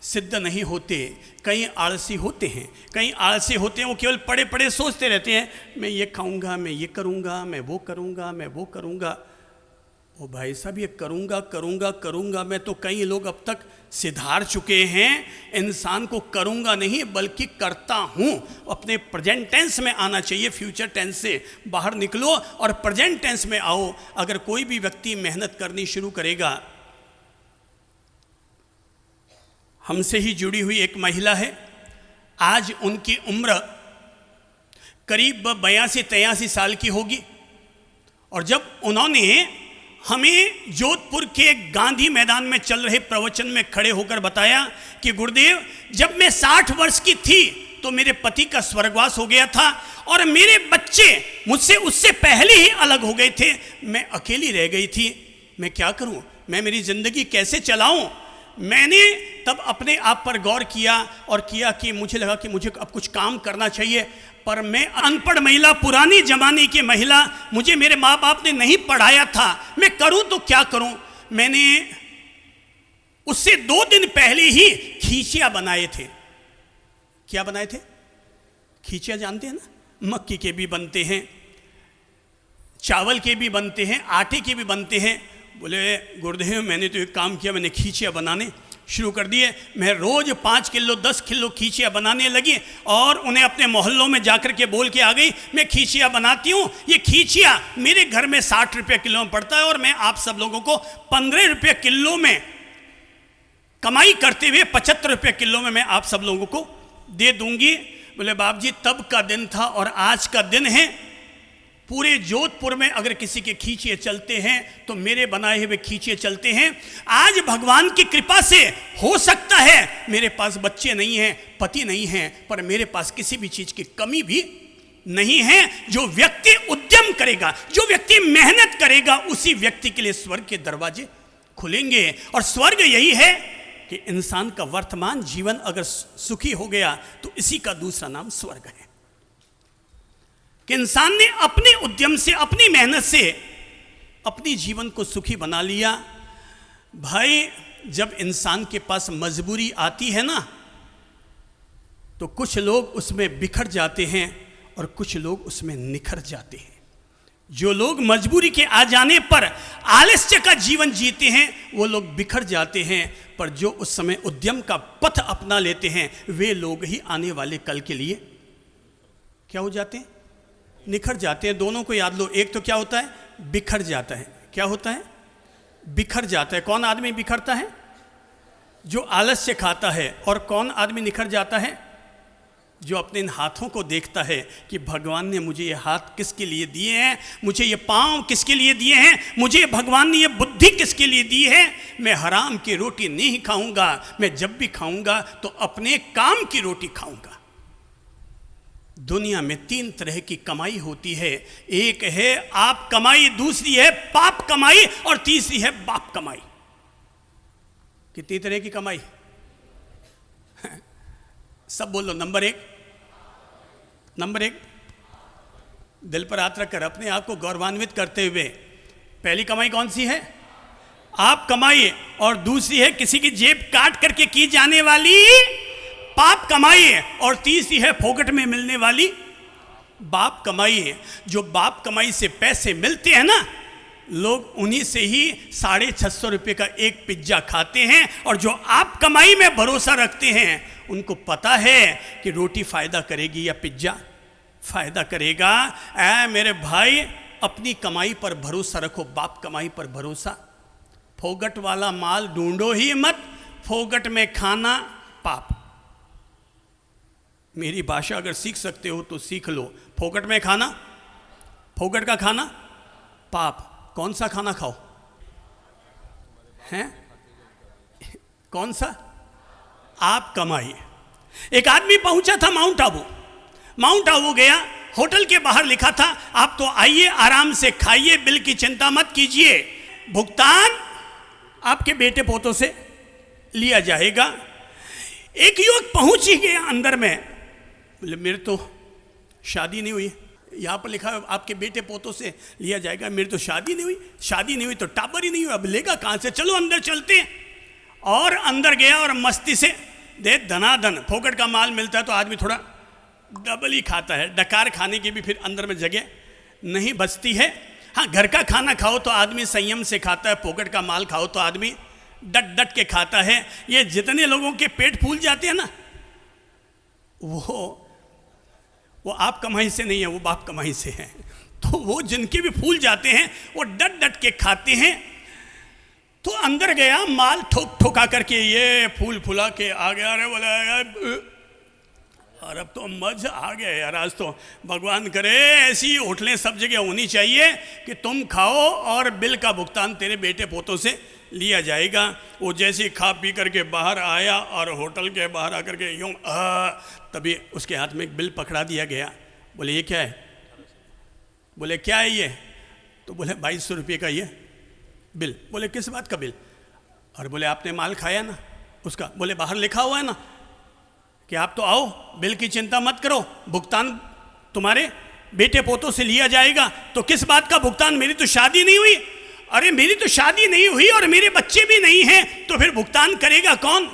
सिद्ध नहीं होते। कई आलसी होते हैं, कई आलसी होते हैं, वो केवल पड़े पड़े सोचते रहते हैं, मैं ये खाऊंगा, मैं ये करूंगा, मैं वो करूंगा, मैं वो करूंगा। ओ भाई साहब, ये करूंगा करूंगा करूंगा मैं तो कई लोग अब तक सिधार चुके हैं। इंसान को करूंगा नहीं बल्कि करता हूं अपने प्रेजेंट टेंस में आना चाहिए। फ्यूचर टेंस से बाहर निकलो और प्रेजेंट टेंस में आओ। अगर कोई भी व्यक्ति मेहनत करनी शुरू करेगा, हमसे ही जुड़ी हुई एक महिला है, आज उनकी उम्र करीब 82-83 साल की होगी, और जब उन्होंने हमें जोधपुर के गांधी मैदान में चल रहे प्रवचन में खड़े होकर बताया कि गुरुदेव, जब मैं 60 वर्ष की थी तो मेरे पति का स्वर्गवास हो गया था और मेरे बच्चे मुझसे उससे पहले ही अलग हो गए थे। मैं अकेली रह गई थी, मैं क्या करूं, मैं मेरी जिंदगी कैसे चलाऊं। मैंने तब अपने आप पर गौर किया और किया कि मुझे लगा कि मुझे अब कुछ काम करना चाहिए, पर मैं अनपढ़ महिला, पुरानी जमाने की महिला, मुझे मेरे माँ बाप ने नहीं पढ़ाया था, मैं करूं तो क्या करूं। मैंने उससे 2 दिन पहले ही खींचिया बनाए थे। क्या बनाए थे? खींचिया जानते हैं ना, मक्की के भी बनते हैं, चावल के भी बनते हैं, आटे के भी बनते हैं। बोले गुरुदेव, मैंने तो एक काम किया, मैंने खींचिया बनाने शुरू कर दिए। मैं रोज 5 किलो 10 किलो खींचिया बनाने लगी और उन्हें अपने मोहल्लों में जाकर के बोल के आ गई, मैं खींचिया बनाती हूँ। ये खींचिया मेरे घर में 60 रुपये किलो में पड़ता है और मैं आप सब लोगों को 15 रुपये किलो में कमाई करते हुए 75 रुपये किलो में मैं आप सब लोगों को दे दूंगी। बोले बाप जी, तब का दिन था और आज का दिन है। पूरे जोधपुर में अगर किसी के खींचिए चलते हैं तो मेरे बनाए हुए खींचिए चलते हैं। आज भगवान की कृपा से हो सकता है मेरे पास बच्चे नहीं हैं, पति नहीं हैं, पर मेरे पास किसी भी चीज की कमी भी नहीं है। जो व्यक्ति उद्यम करेगा, जो व्यक्ति मेहनत करेगा, उसी व्यक्ति के लिए स्वर्ग के दरवाजे खुलेंगे। और स्वर्ग यही है कि इंसान का वर्तमान जीवन अगर सुखी हो गया तो इसी का दूसरा नाम स्वर्ग है, कि इंसान ने अपने उद्यम से, अपनी मेहनत से अपनी जीवन को सुखी बना लिया। भाई, जब इंसान के पास मजबूरी आती है ना, तो कुछ लोग उसमें बिखर जाते हैं और कुछ लोग उसमें निखर जाते हैं। जो लोग मजबूरी के आ जाने पर आलस्य का जीवन जीते हैं, वो लोग बिखर जाते हैं, पर जो उस समय उद्यम का पथ अपना लेते हैं, वे लोग ही आने वाले कल के लिए क्या हो जाते हैं? निखर जाते हैं। दोनों को याद लो। एक तो क्या होता है? बिखर जाता है। क्या होता है? बिखर जाता है। कौन आदमी बिखरता है? जो आलस्य खाता है। और कौन आदमी निखर जाता है? जो अपने इन हाथों को देखता है कि भगवान ने मुझे ये हाथ किसके लिए दिए हैं, मुझे ये पाँव किसके लिए दिए हैं, मुझे भगवान ने ये बुद्धि किसके लिए दी है। मैं हराम की रोटी नहीं खाऊंगा, मैं जब भी खाऊंगा तो अपने काम की रोटी खाऊंगा। दुनिया में 3 तरह की कमाई होती है। एक है आप कमाई, दूसरी है पाप कमाई और तीसरी है बाप कमाई। कितनी तरह की कमाई? सब बोलो। नंबर 1 दिल पर हाथ रखकर अपने आप को गौरवान्वित करते हुए, पहली कमाई कौन सी है? आप कमाई। और दूसरी है किसी की जेब काट करके की जाने वाली पाप कमाई है। और तीसरी है फोकट में मिलने वाली बाप कमाई है। जो बाप कमाई से पैसे मिलते हैं ना, लोग उन्हीं से ही 650 रुपये का एक पिज्जा खाते हैं। और जो आप कमाई में भरोसा रखते हैं, उनको पता है कि रोटी फायदा करेगी या पिज्जा फायदा करेगा। मेरे भाई, अपनी कमाई पर भरोसा रखो, बाप कमाई पर भरोसा। फोगट वाला माल ढूंढो ही मत, फोगट में खाना पाप। मेरी भाषा अगर सीख सकते हो तो सीख लो। फोगट में खाना, फोगट का खाना पाप। कौन सा खाना खाओ? हैं? कौन सा? आप कमाइए। एक आदमी पहुंचा था माउंट आबू। माउंट आबू गया, होटल के बाहर लिखा था, आप तो आइए, आराम से खाइए, बिल की चिंता मत कीजिए, भुगतान आपके बेटे पोतों से लिया जाएगा। एक युवक पहुंच ही गया अंदर में। बोले मेरे तो शादी नहीं हुई, यहाँ पर लिखा है आपके बेटे पोतों से लिया जाएगा। मेरी तो शादी नहीं हुई, शादी नहीं हुई तो टाबर ही नहीं हुई, अब लेगा कहाँ से? चलो अंदर चलते। और अंदर गया और मस्ती से दे धनाधन फोकट का माल मिलता है तो आदमी थोड़ा डबल ही खाता है। डकार खाने की भी फिर अंदर में जगह नहीं बचती है। हाँ, घर का खाना खाओ तो आदमी संयम से खाता है, फोकट का माल खाओ तो आदमी डट डट के खाता है। ये जितने लोगों के पेट फूल जाते हैं ना, वो आप कमाई से नहीं है, वो बाप कमाई से है। तो वो जिनके भी फूल जाते हैं वो डट डट के खाते हैं। तो अंदर गया, माल ठोक ठोका करके ये फूल फुला के आ गया। अरे बोला और अब तो मजा आ गया यार। आज तो भगवान करे ऐसी होटलें सब जगह होनी चाहिए कि तुम खाओ और बिल का भुगतान तेरे बेटे पोतों से लिया जाएगा। वो जैसे ही खा पी करके बाहर आया और होटल के बाहर आकर के यूँ तभी उसके हाथ में एक बिल पकड़ा दिया गया। बोले ये क्या है? बोले क्या है ये? तो बोले 2200 रुपये का ये बिल। बोले किस बात का बिल? और बोले आपने माल खाया ना उसका। बोले बाहर लिखा हुआ है ना कि आप तो आओ, बिल की चिंता मत करो, भुगतान तुम्हारे बेटे पोतों से लिया जाएगा। तो किस बात का भुगतान? मेरी तो शादी नहीं हुई। अरे मेरी तो शादी नहीं हुई और मेरे बच्चे भी नहीं हैं, तो फिर भुगतान करेगा कौन?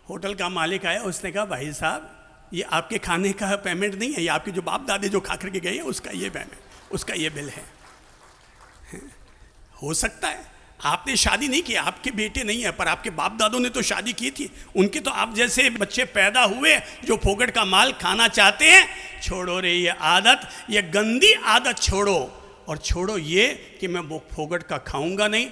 होटल का मालिक आया, उसने कहा भाई साहब ये आपके खाने का पेमेंट नहीं है, ये आपके जो बाप दादे जो खा करके गए हैं उसका ये पेमेंट, उसका ये बिल है। हो सकता है आपने शादी नहीं की, आपके बेटे नहीं है, पर आपके बाप दादों ने तो शादी की थी, उनके तो आप जैसे बच्चे पैदा हुए जो फोगट का माल खाना चाहते हैं। छोड़ो रे ये आदत, ये गंदी आदत छोड़ो। और छोड़ो ये कि मैं वो फोगट का खाऊंगा नहीं।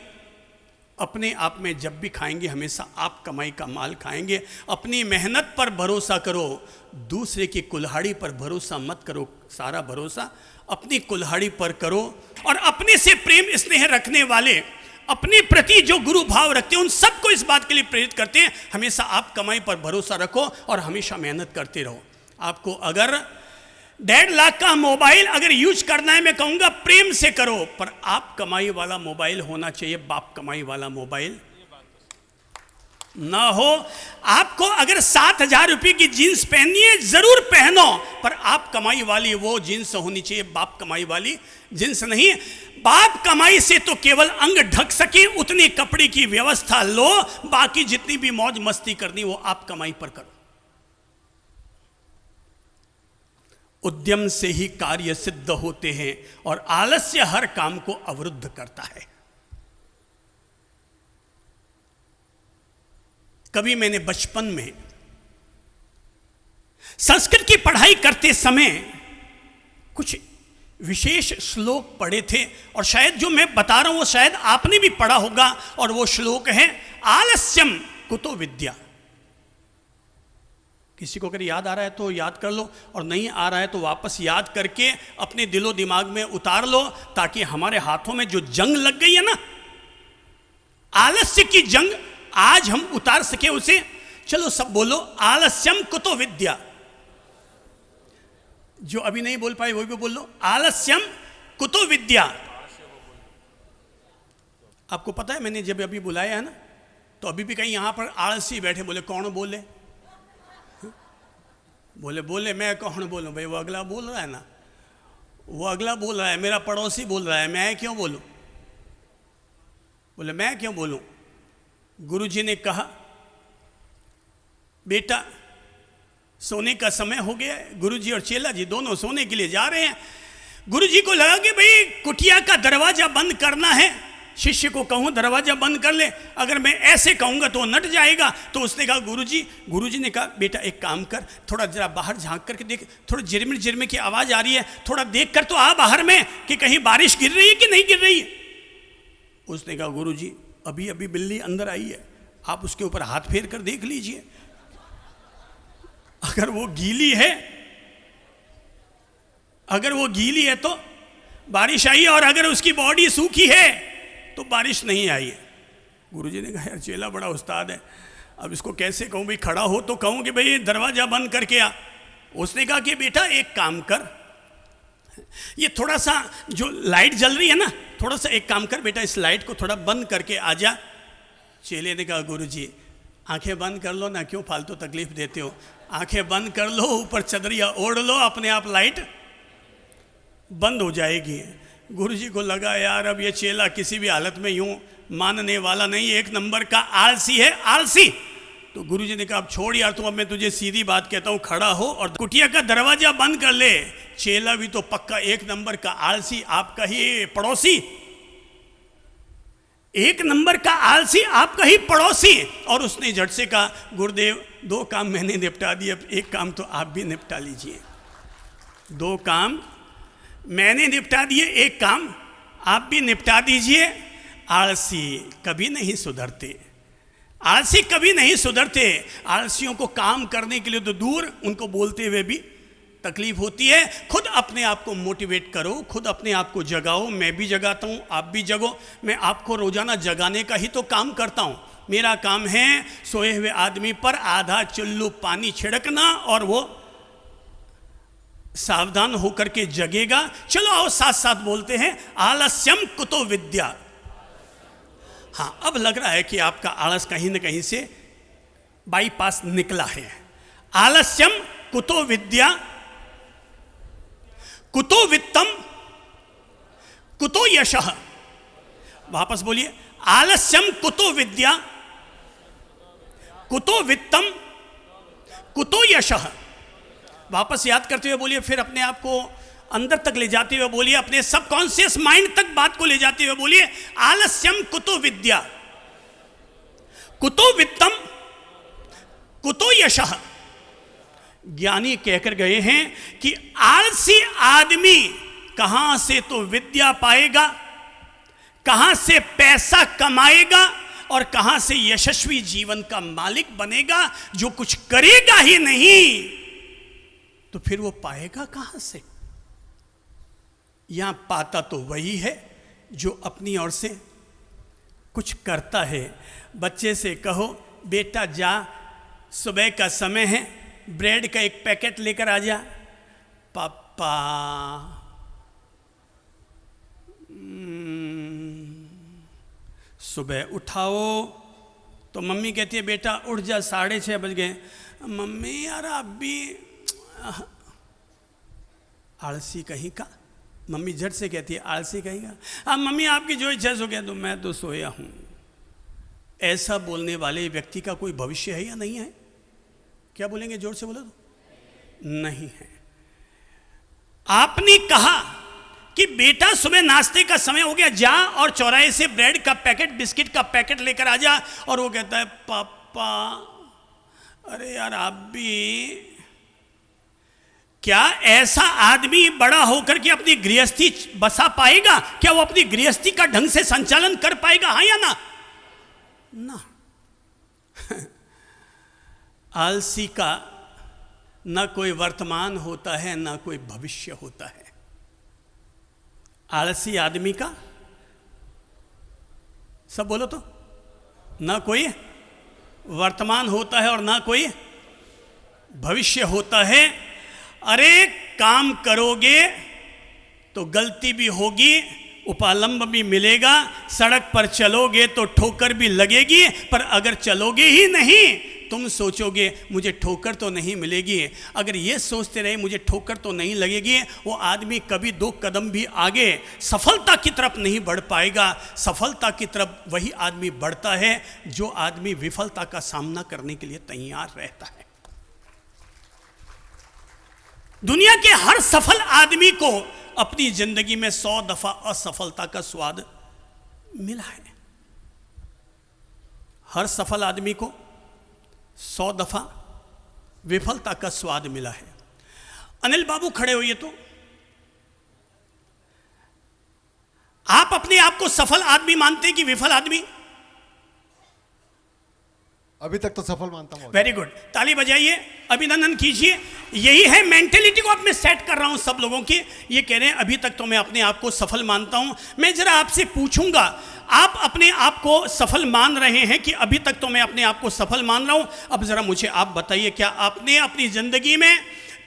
अपने आप में जब भी खाएंगे हमेशा आप कमाई का माल खाएंगे। अपनी मेहनत पर भरोसा करो, दूसरे की कुल्हाड़ी पर भरोसा मत करो। सारा भरोसा अपनी कुल्हाड़ी पर करो। और अपने से प्रेम स्नेह रखने वाले, अपने प्रति जो गुरु भाव रखते हैं, उन सबको इस बात के लिए प्रेरित करते हैं हमेशा आप कमाई पर भरोसा रखो और हमेशा मेहनत करते रहो। आपको अगर 1.5 लाख का मोबाइल अगर यूज करना है, मैं कहूंगा प्रेम से करो, पर आप कमाई वाला मोबाइल होना चाहिए, बाप कमाई वाला मोबाइल ना हो। आपको अगर 7,000 रुपये की जीन्स पहननी है जरूर पहनो, पर आप कमाई वाली वो जीन्स होनी चाहिए, बाप कमाई वाली जीन्स नहीं। बाप कमाई से तो केवल अंग ढक सके उतने कपड़े की व्यवस्था लो, बाकी जितनी भी मौज मस्ती करनी वो आप कमाई पर करो। उद्यम से ही कार्य सिद्ध होते हैं और आलस्य हर काम को अवरुद्ध करता है। कभी मैंने बचपन में संस्कृत की पढ़ाई करते समय कुछ विशेष श्लोक पढ़े थे, और शायद जो मैं बता रहा हूं वो शायद आपने भी पढ़ा होगा। और वो श्लोक है आलस्यम कुतो विद्या। किसी को अगर याद आ रहा है तो याद कर लो, और नहीं आ रहा है तो वापस याद करके अपने दिलो दिमाग में उतार लो, ताकि हमारे हाथों में जो जंग लग गई है ना, आलस्य की जंग, आज हम उतार सके उसे। चलो सब बोलो, आलस्यम कुतो विद्या। जो अभी नहीं बोल पाए वो भी बोल लो, आलस्यम कुतो विद्या। आपको पता है मैंने जब अभी बुलाया है ना, तो अभी भी कहीं यहां पर आलसी बैठे। बोले कौन बोले? बोले मैं कौन बोलूं भाई? वो अगला बोल रहा है ना, वो अगला बोल रहा है, मेरा पड़ोसी बोल रहा है, मैं क्यों बोलूं? बोले मैं क्यों बोलूं? गुरुजी ने कहा बेटा सोने का समय हो गया है। गुरुजी और चेला जी दोनों सोने के लिए जा रहे हैं। गुरुजी को लगा कि भाई कुटिया का दरवाजा बंद करना है, शिष्य को कहूँ दरवाजा बंद कर ले, अगर मैं ऐसे कहूँगा तो नट जाएगा। तो उसने कहा गुरुजी ने कहा बेटा एक काम कर, थोड़ा जरा बाहर झांक करके देख, थोड़ा झिरमिर झिरमिर की आवाज़ आ रही है, थोड़ा देख कर तो आ बाहर में कि कहीं बारिश गिर रही है कि नहीं गिर रही है। उसने कहा गुरुजी अभी अभी बिल्ली अंदर आई है, आप उसके ऊपर हाथ फेर कर देख लीजिए, अगर वो गीली है, अगर वो गीली है तो बारिश आई है, और अगर उसकी बॉडी सूखी है तो बारिश नहीं आई है। गुरुजी ने कहा यार चेला बड़ा उस्ताद है, अब इसको कैसे कहूँ भाई, खड़ा हो तो कहूँ कि भाई दरवाजा बंद करके आ। उसने कहा कि बेटा एक काम कर, ये थोड़ा सा जो लाइट जल रही है ना, थोड़ा सा एक काम कर बेटा, इस लाइट को थोड़ा बंद करके आ जा। चेले ने कहा गुरुजी आंखें बंद कर लो ना, क्यों फालतू तकलीफ देते हो, आंखें बंद कर लो, ऊपर चदरिया ओढ़ लो, अपने आप लाइट बंद हो जाएगी। गुरुजी को लगा यार अब ये चेला किसी भी हालत में यूं मानने वाला नहीं, एक नंबर का आलसी है, आलसी। तो गुरुजी ने कहा अब छोड़ यार तू, अब मैं तुझे सीधी बात कहता हूँ, खड़ा हो और कुटिया का दरवाजा बंद कर ले। चेला भी तो पक्का एक नंबर का आलसी, आपका ही पड़ोसी, एक नंबर का आलसी आपका ही पड़ोसी। और उसने झट से कहा गुरुदेव 2 काम मैंने निपटा दिए, अब एक काम तो आप भी निपटा लीजिए। 2 काम मैंने निपटा दिए, एक काम आप भी निपटा दीजिए। आलसी कभी नहीं सुधरते, आलसी कभी नहीं सुधरते। आलसियों को काम करने के लिए तो दूर, उनको बोलते हुए भी तकलीफ होती है। खुद अपने आप को मोटिवेट करो, खुद अपने आप को जगाओ। मैं भी जगाता हूँ, आप भी जगो। मैं आपको रोजाना जगाने का ही तो काम करता हूँ। मेरा काम है सोए हुए आदमी पर आधा चुल्लू पानी छिड़कना, और वो सावधान होकर के जगेगा। चलो आओ साथ साथ बोलते हैं, आलस्यम कुतो विद्या। हाँ, अब लग रहा है कि आपका आलस कहीं न कहीं से बाईपास निकला है। आलस्यम कुतो विद्या, कुतो वित्तम, कुतो यशः। वापस बोलिए, आलस्यम कुतो विद्या, कुतो वित्तम, कुतो यशः। वापस याद करते हुए बोलिए, फिर अपने आप को अंदर तक ले जाते हुए बोलिए, अपने सबकॉन्शियस माइंड तक बात को ले जाते हुए बोलिए, आलस्यम कुतो विद्या, कुतो वित्तम, कुतो यशः। ज्ञानी कहकर गए हैं कि आलसी आदमी कहां से तो विद्या पाएगा, कहां से पैसा कमाएगा, और कहां से यशस्वी जीवन का मालिक बनेगा। जो कुछ करेगा ही नहीं तो फिर वो पाएगा कहां से? यहां पाता तो वही है जो अपनी ओर से कुछ करता है। बच्चे से कहो, बेटा जा, सुबह का समय है, ब्रेड का एक पैकेट लेकर आ जा। पापा सुबह उठाओ तो मम्मी कहती है, बेटा उठ जा, 6:30 बज गए। मम्मी यार आप भी आलसी कहीं का। मम्मी झट से कहती है, आलसी कहीं का? अब मम्मी आपकी जो इच्छा सो कह दो, मैं तो सोया हूं। ऐसा बोलने वाले व्यक्ति का कोई भविष्य है या नहीं है? क्या बोलेंगे? जोर से बोलो तो। नहीं है। आपने कहा कि बेटा सुबह नाश्ते का समय हो गया, जा और चौराहे से ब्रेड का पैकेट, बिस्किट का पैकेट लेकर आ जा। और वो कहता है, पापा अरे यार आप भी। क्या ऐसा आदमी बड़ा होकर के अपनी गृहस्थी बसा पाएगा? क्या वो अपनी गृहस्थी का ढंग से संचालन कर पाएगा? हाँ या ना? ना। आलसी का ना कोई वर्तमान होता है, ना कोई भविष्य होता है। आलसी आदमी का, सब बोलो तो, ना कोई वर्तमान होता है और ना कोई भविष्य होता है। अरे काम करोगे तो गलती भी होगी, उपालंब भी मिलेगा, सड़क पर चलोगे तो ठोकर भी लगेगी, पर अगर चलोगे ही नहीं, तुम सोचोगे मुझे ठोकर तो नहीं मिलेगी। अगर ये सोचते रहे मुझे ठोकर तो नहीं लगेगी, वो आदमी कभी 2 कदम भी आगे सफलता की तरफ नहीं बढ़ पाएगा। सफलता की तरफ वही आदमी बढ़ता है जो आदमी विफलता का सामना करने के लिए तैयार रहता है। दुनिया के हर सफल आदमी को अपनी जिंदगी में 100 दफा असफलता का स्वाद मिला है। हर सफल आदमी को 100 दफा विफलता का स्वाद मिला है। अनिल बाबू खड़े होइए तो। आप अपने आप को सफल आदमी मानते हैं कि विफल आदमी? अभी तक तो सफल मानता हूं। वेरी गुड, ताली बजाइए, अभिनंदन कीजिए। यही है मेंटेलिटी को अब मैं सेट कर रहा हूं सब लोगों की। ये कह रहे हैं अभी तक तो मैं अपने आप को सफल मानता हूं। मैं जरा आपसे पूछूंगा, आप अपने आप को सफल मान रहे हैं कि अभी तक तो मैं अपने आप को सफल मान रहा हूं? अब जरा मुझे आप बताइए, क्या आपने अपनी जिंदगी में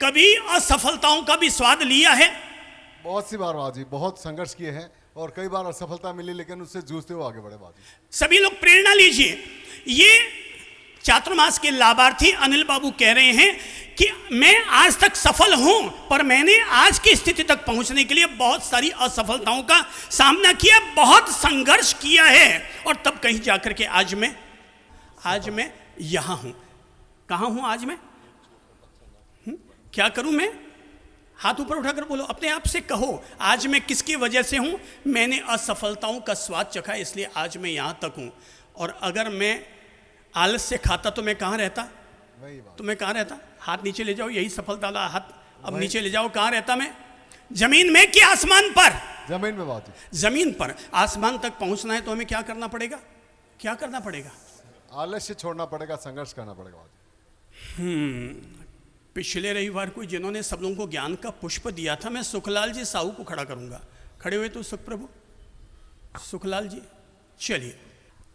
कभी असफलताओं का भी स्वाद लिया है? बहुत सी बार बाजी, बहुत संघर्ष किए हैं और कई बार असफलता मिली, लेकिन उससे जूझते हुए आगे बढ़े बाजी। सभी लोग प्रेरणा लीजिए। ये चातुर्मास के लाभार्थी अनिल बाबू कह रहे हैं कि मैं आज तक सफल हूं, पर मैंने आज की स्थिति तक पहुंचने के लिए बहुत सारी असफलताओं का सामना किया, बहुत संघर्ष किया है, और तब कहीं जाकर के आज मैं यहां हूं। कहां हूं आज मैं? क्या करूं मैं? हाथ ऊपर उठाकर बोलो, अपने आप से कहो, आज मैं किसकी वजह से हूं? मैंने असफलताओं का स्वाद चखा, इसलिए आज मैं यहां तक हूं। और अगर मैं आलस से खाता तो मैं कहाँ रहता? तो मैं कहाँ रहता? हाथ नीचे ले जाओ, यही सफलता वाला हाथ अब नीचे ले जाओ। कहाँ रहता मैं? जमीन में कि आसमान पर? जमीन में बात। जमीन पर। आसमान तक पहुंचना है तो हमें क्या करना पड़ेगा? क्या करना पड़ेगा? आलस्य छोड़ना पड़ेगा, संघर्ष करना पड़ेगा बाबा जी। पिछले रविवार को जिन्होंने सब लोगों को ज्ञान का पुष्प दिया था, मैं सुखलाल जी साहू को खड़ा करूंगा। खड़े हुए तो सुख प्रभु, सुखलाल जी। चलिए,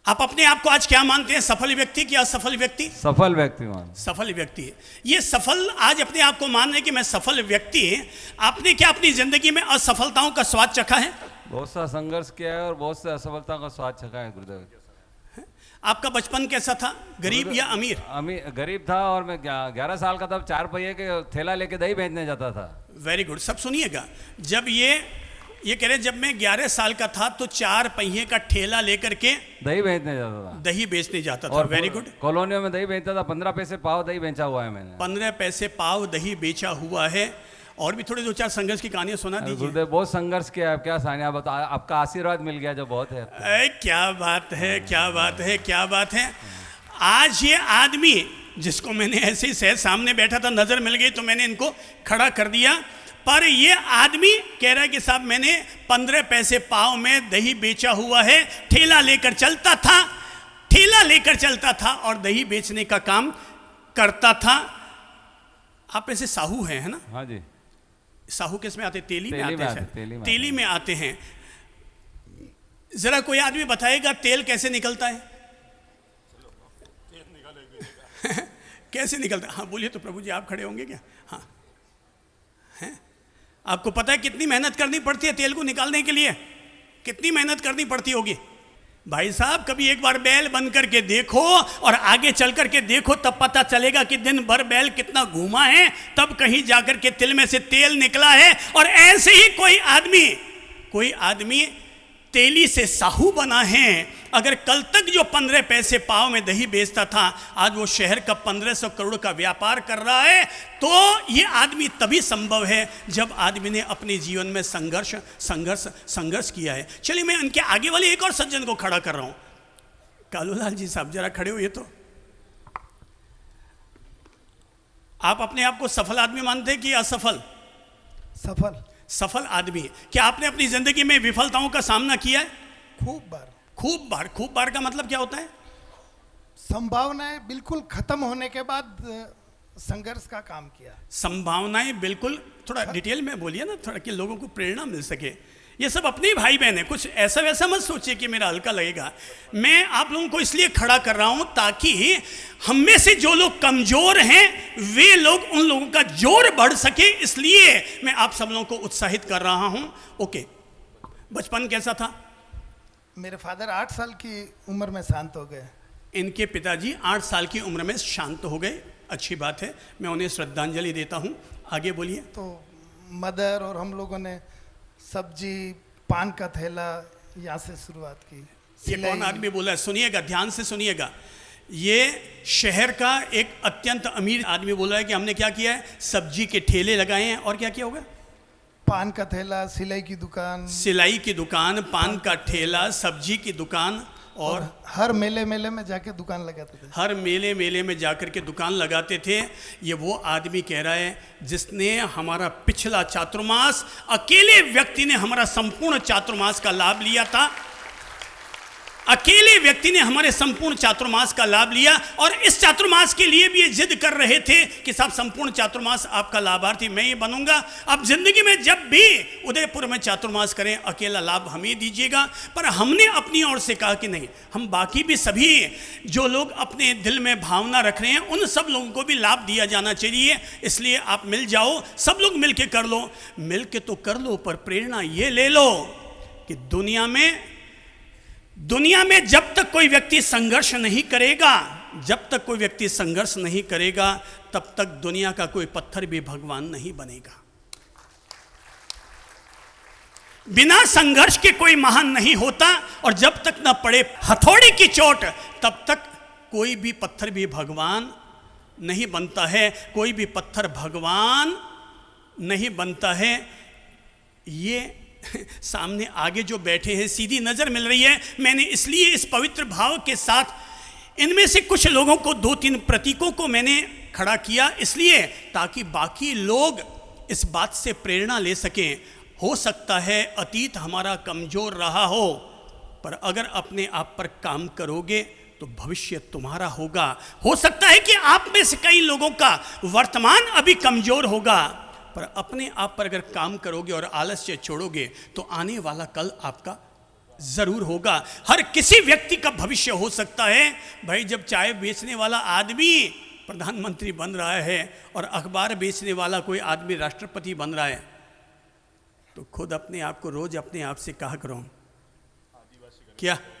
आप अपने आप को आज क्या मानते हैं, सफल व्यक्ति कि असफल व्यक्ति? सफल व्यक्ति मान। सफल व्यक्ति है। ये सफल, आज अपने आप को मान रहे कि मैं सफल व्यक्ति है। आपने क्या अपनी जिंदगी में असफलताओं का स्वाद चखा है? बहुत सा संघर्ष किया है और बहुत से असफलता का स्वाद चखा है गुरुदेव। आपका बचपन कैसा था, गरीब या अमीर? गरीब था और मैं 11 साल का तब 4 पहिए के थैला लेके दही बेचने जाता था। Very good. सब सुनिएगा, जब ये कह रहे जब मैं 11 साल का था तो 4 पहिए का ठेला लेकर के दही बेचने जाता था। दही बेचने जाता था। और वेरी गुड। कॉलोनियों में दही बेचता था, 15 पैसे पाव दही बेचा हुआ है मैंने। 15 पैसे पाव दही बेचा हुआ है। और भी थोड़े 2-4 संघर्ष की कहानियां सुना दीजिए। गुरुदेव बहुत संघर्ष किया, आप क्या सानिया बता, आपका आशीर्वाद मिल गया जो बहुत है। क्या बात है, क्या बात है, क्या बात है। आज ये आदमी जिसको मैंने ऐसे ही सहज सामने बैठा था, नजर मिल गई तो मैंने इनको खड़ा कर दिया। पर ये आदमी कह रहा है कि साहब मैंने 15 पैसे पाव में दही बेचा हुआ है, ठेला लेकर चलता था, ठेला लेकर चलता था और दही बेचने का काम करता था। आप ऐसे साहू हैं, है ना? हाँ जी। साहू किस में आते? तेली में आते में हैं। तेली में आते हैं। जरा कोई आदमी बताएगा तेल कैसे निकलता है? कैसे निकलता है? हाँ बोलिए तो प्रभु जी, आप खड़े होंगे क्या? हाँ, हैं? आपको पता है कितनी मेहनत करनी पड़ती है तेल को निकालने के लिए? कितनी मेहनत करनी पड़ती होगी भाई साहब? कभी एक बार बैल बन करके देखो और आगे चल करके देखो, तब पता चलेगा कि दिन भर बैल कितना घूमा है, तब कहीं जाकर के तिल में से तेल निकला है। और ऐसे ही कोई आदमी तेली से साहू बना है। अगर कल तक जो 15 पैसे पाव में दही बेचता था, आज वो शहर का 1500 करोड़ का व्यापार कर रहा है। तो ये आदमी तभी संभव है जब आदमी ने अपने जीवन में संघर्ष किया है। चलिए, मैं इनके आगे वाले एक और सज्जन को खड़ा कर रहा हूं। कालूलाल जी साहब जरा खड़े हुए। तो आप अपने आप को सफल आदमी मानते हैं कि असफल? सफल आदमी। क्या आपने अपनी जिंदगी में विफलताओं का सामना किया है? खूब बार का मतलब क्या होता है? संभावनाएं बिल्कुल खत्म होने के बाद संघर्ष का काम किया। संभावनाएं बिल्कुल, थोड़ा डिटेल में बोलिए ना, थोड़ा कि लोगों को प्रेरणा मिल सके। ये सब अपने भाई बहन है, कुछ ऐसा वैसा मत सोचिए कि मेरा हल्का लगेगा। मैं आप लोगों को इसलिए खड़ा कर रहा हूं ताकि हम में से जो लोग कमजोर हैं वे लोग, उन लोगों का जोर बढ़ सके, इसलिए मैं आप सब लोगों को उत्साहित कर रहा हूं। ओके, बचपन कैसा था? मेरे फादर 8 साल की उम्र में शांत हो गए। इनके पिताजी 8 साल की उम्र में शांत हो गए। अच्छी बात है, मैं उन्हें श्रद्धांजलि देता हूं। आगे बोलिए। तो मदर और हम लोगों ने सब्जी, पान का थैला यहाँ से शुरुआत की। ये कौन आदमी बोला है? सुनिएगा, ध्यान से सुनिएगा। ये शहर का एक अत्यंत अमीर आदमी बोल रहा है कि हमने क्या किया है, सब्जी के ठेले लगाए हैं। और क्या किया होगा? पान का थैला, सिलाई की दुकान, पान का ठेला, सब्जी की दुकान। और हर मेले में जाके दुकान लगाते थे। हर मेले में जाकर के दुकान लगाते थे। ये वो आदमी कह रहा है जिसने हमारा पिछला चातुर्मास, अकेले व्यक्ति ने हमारा संपूर्ण चातुर्मास का लाभ लिया था। अकेले व्यक्ति ने हमारे संपूर्ण चातुर्मास का लाभ लिया और इस चातुर्मास के लिए भी ये जिद कर रहे थे कि साहब संपूर्ण चातुर्मास आपका लाभार्थी मैं ही बनूंगा। अब जिंदगी में जब भी उदयपुर में चातुर्मास करें, अकेला लाभ हमें दीजिएगा। पर हमने अपनी ओर से कहा कि नहीं, हम बाकी भी सभी जो लोग अपने दिल में भावना रख रहे हैं उन सब लोगों को भी लाभ दिया जाना चाहिए। इसलिए आप मिल जाओ, सब लोग मिल के कर लो। मिल के तो कर लो, पर प्रेरणा ये ले लो कि दुनिया में जब तक कोई व्यक्ति संघर्ष नहीं करेगा, तब तक दुनिया का कोई पत्थर भी भगवान नहीं बनेगा। बिना संघर्ष के कोई महान नहीं होता और जब तक न पड़े हथौड़ी की चोट, तब तक कोई भी पत्थर भी भगवान नहीं बनता है। कोई भी पत्थर भगवान नहीं बनता है। ये सामने आगे जो बैठे हैं सीधी नजर मिल रही है। मैंने इसलिए इस पवित्र भाव के साथ इनमें से कुछ लोगों को, 2-3 प्रतीकों को मैंने खड़ा किया, इसलिए ताकि बाकी लोग इस बात से प्रेरणा ले सकें। हो सकता है अतीत हमारा कमजोर रहा हो, पर अगर अपने आप पर काम करोगे तो भविष्य तुम्हारा होगा। हो सकता है कि आप में से कई लोगों का वर्तमान अभी कमजोर होगा, पर अपने आप पर अगर काम करोगे और आलस्य छोड़ोगे तो आने वाला कल आपका जरूर होगा। हर किसी व्यक्ति का भविष्य हो सकता है। भाई, जब चाय बेचने वाला आदमी प्रधानमंत्री बन रहा है और अखबार बेचने वाला कोई आदमी राष्ट्रपति बन रहा है, तो खुद अपने आप को रोज अपने आप से कहा करो, क्या है?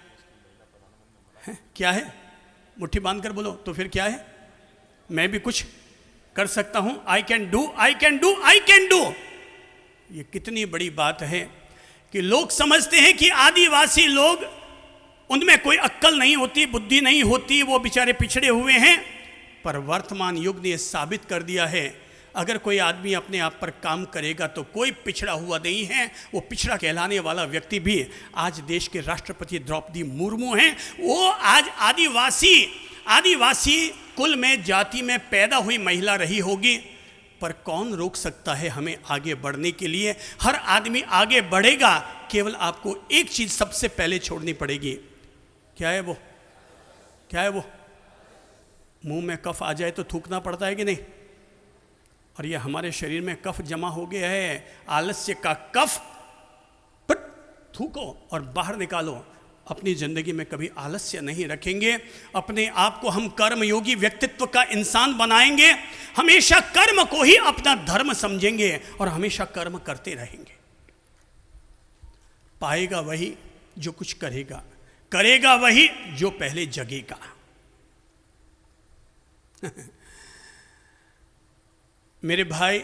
क्या है? मुट्ठी बांध कर बोलो तो फिर क्या है? मैं भी कुछ कर सकता हूं। I can do, I can do, I can do. ये कितनी बड़ी बात है कि लोग समझते हैं कि आदिवासी लोग, उनमें कोई अक्ल नहीं होती, बुद्धि नहीं होती, वो बेचारे पिछड़े हुए हैं। पर वर्तमान युग ने साबित कर दिया है, अगर कोई आदमी अपने आप पर काम करेगा तो कोई पिछड़ा हुआ नहीं है। वो पिछड़ा कहलाने वाला व्यक्ति भी आज देश के राष्ट्रपति द्रौपदी मुर्मू हैं। वो आज आदिवासी कुल में, जाति में पैदा हुई महिला रही होगी, पर कौन रोक सकता है हमें आगे बढ़ने के लिए? हर आदमी आगे बढ़ेगा, केवल आपको एक चीज सबसे पहले छोड़नी पड़ेगी। क्या है वो? क्या है वो? मुंह में कफ आ जाए तो थूकना पड़ता है कि नहीं? और ये हमारे शरीर में कफ जमा हो गया है, आलस्य का कफ, पट थूको और बाहर निकालो। अपनी जिंदगी में कभी आलस्य नहीं रखेंगे। अपने आप को हम कर्मयोगी व्यक्तित्व का इंसान बनाएंगे। हमेशा कर्म को ही अपना धर्म समझेंगे और हमेशा कर्म करते रहेंगे। पाएगा वही जो कुछ करेगा, करेगा वही जो पहले जगेगा। मेरे भाई,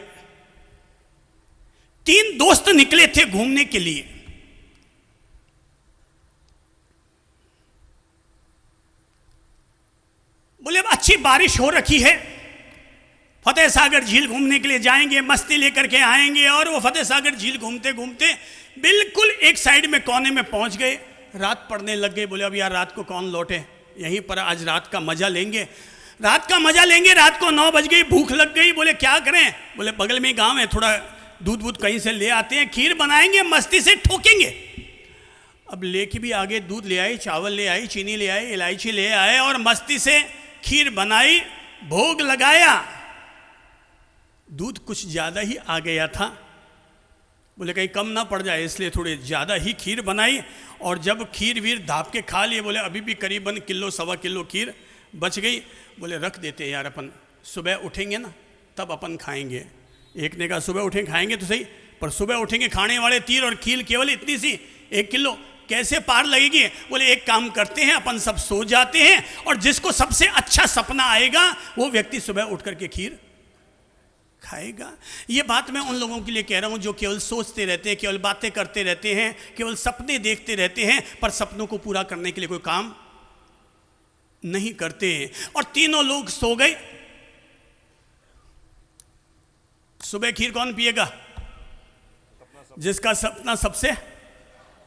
3 दोस्त निकले थे घूमने के लिए। बोले अब अच्छी बारिश हो रखी है, फतेह सागर झील घूमने के लिए जाएंगे, मस्ती लेकर के आएंगे। और वो फतेह सागर झील घूमते घूमते बिल्कुल एक साइड में कोने में पहुंच गए। रात पड़ने लग गई। बोले अब यार रात को कौन लौटे, यहीं पर आज रात का मजा लेंगे, रात का मजा लेंगे। रात को 9 बज गई, भूख लग गई। बोले क्या करें? बोले बगल में गांव है, थोड़ा दूध वूध कहीं से ले आते हैं, खीर बनाएंगे, मस्ती से ठोकेंगे। अब लेके भी आगे दूध ले आई, चावल ले आई, चीनी ले आई, इलायची ले आए और मस्ती से खीर बनाई, भोग लगाया। दूध कुछ ज़्यादा ही आ गया था। बोले कहीं कम ना पड़ जाए, इसलिए थोड़े ज़्यादा ही खीर बनाई। और जब खीर वीर धाप के खा लिए, बोले अभी भी करीबन किलो सवा किलो खीर बच गई। बोले रख देते यार, अपन सुबह उठेंगे ना तब अपन खाएंगे। एक ने कहा सुबह उठेंगे खाएंगे तो सही, पर सुबह उठेंगे खाने वाले तीर और खीर केवल इतनी सी 1 किलो कैसे पार लगेगी? बोले एक काम करते हैं, अपन सब सो जाते हैं और जिसको सबसे अच्छा सपना आएगा वो व्यक्ति सुबह उठ करके खीर खाएगा। ये बात मैं उन लोगों के लिए कह रहा हूं जो केवल सोचते रहते हैं, केवल बातें करते रहते हैं, केवल सपने देखते रहते हैं, पर सपनों को पूरा करने के लिए कोई काम नहीं करते। और तीनों लोग सो गए। सुबह खीर कौन पिएगा? जिसका सपना सबसे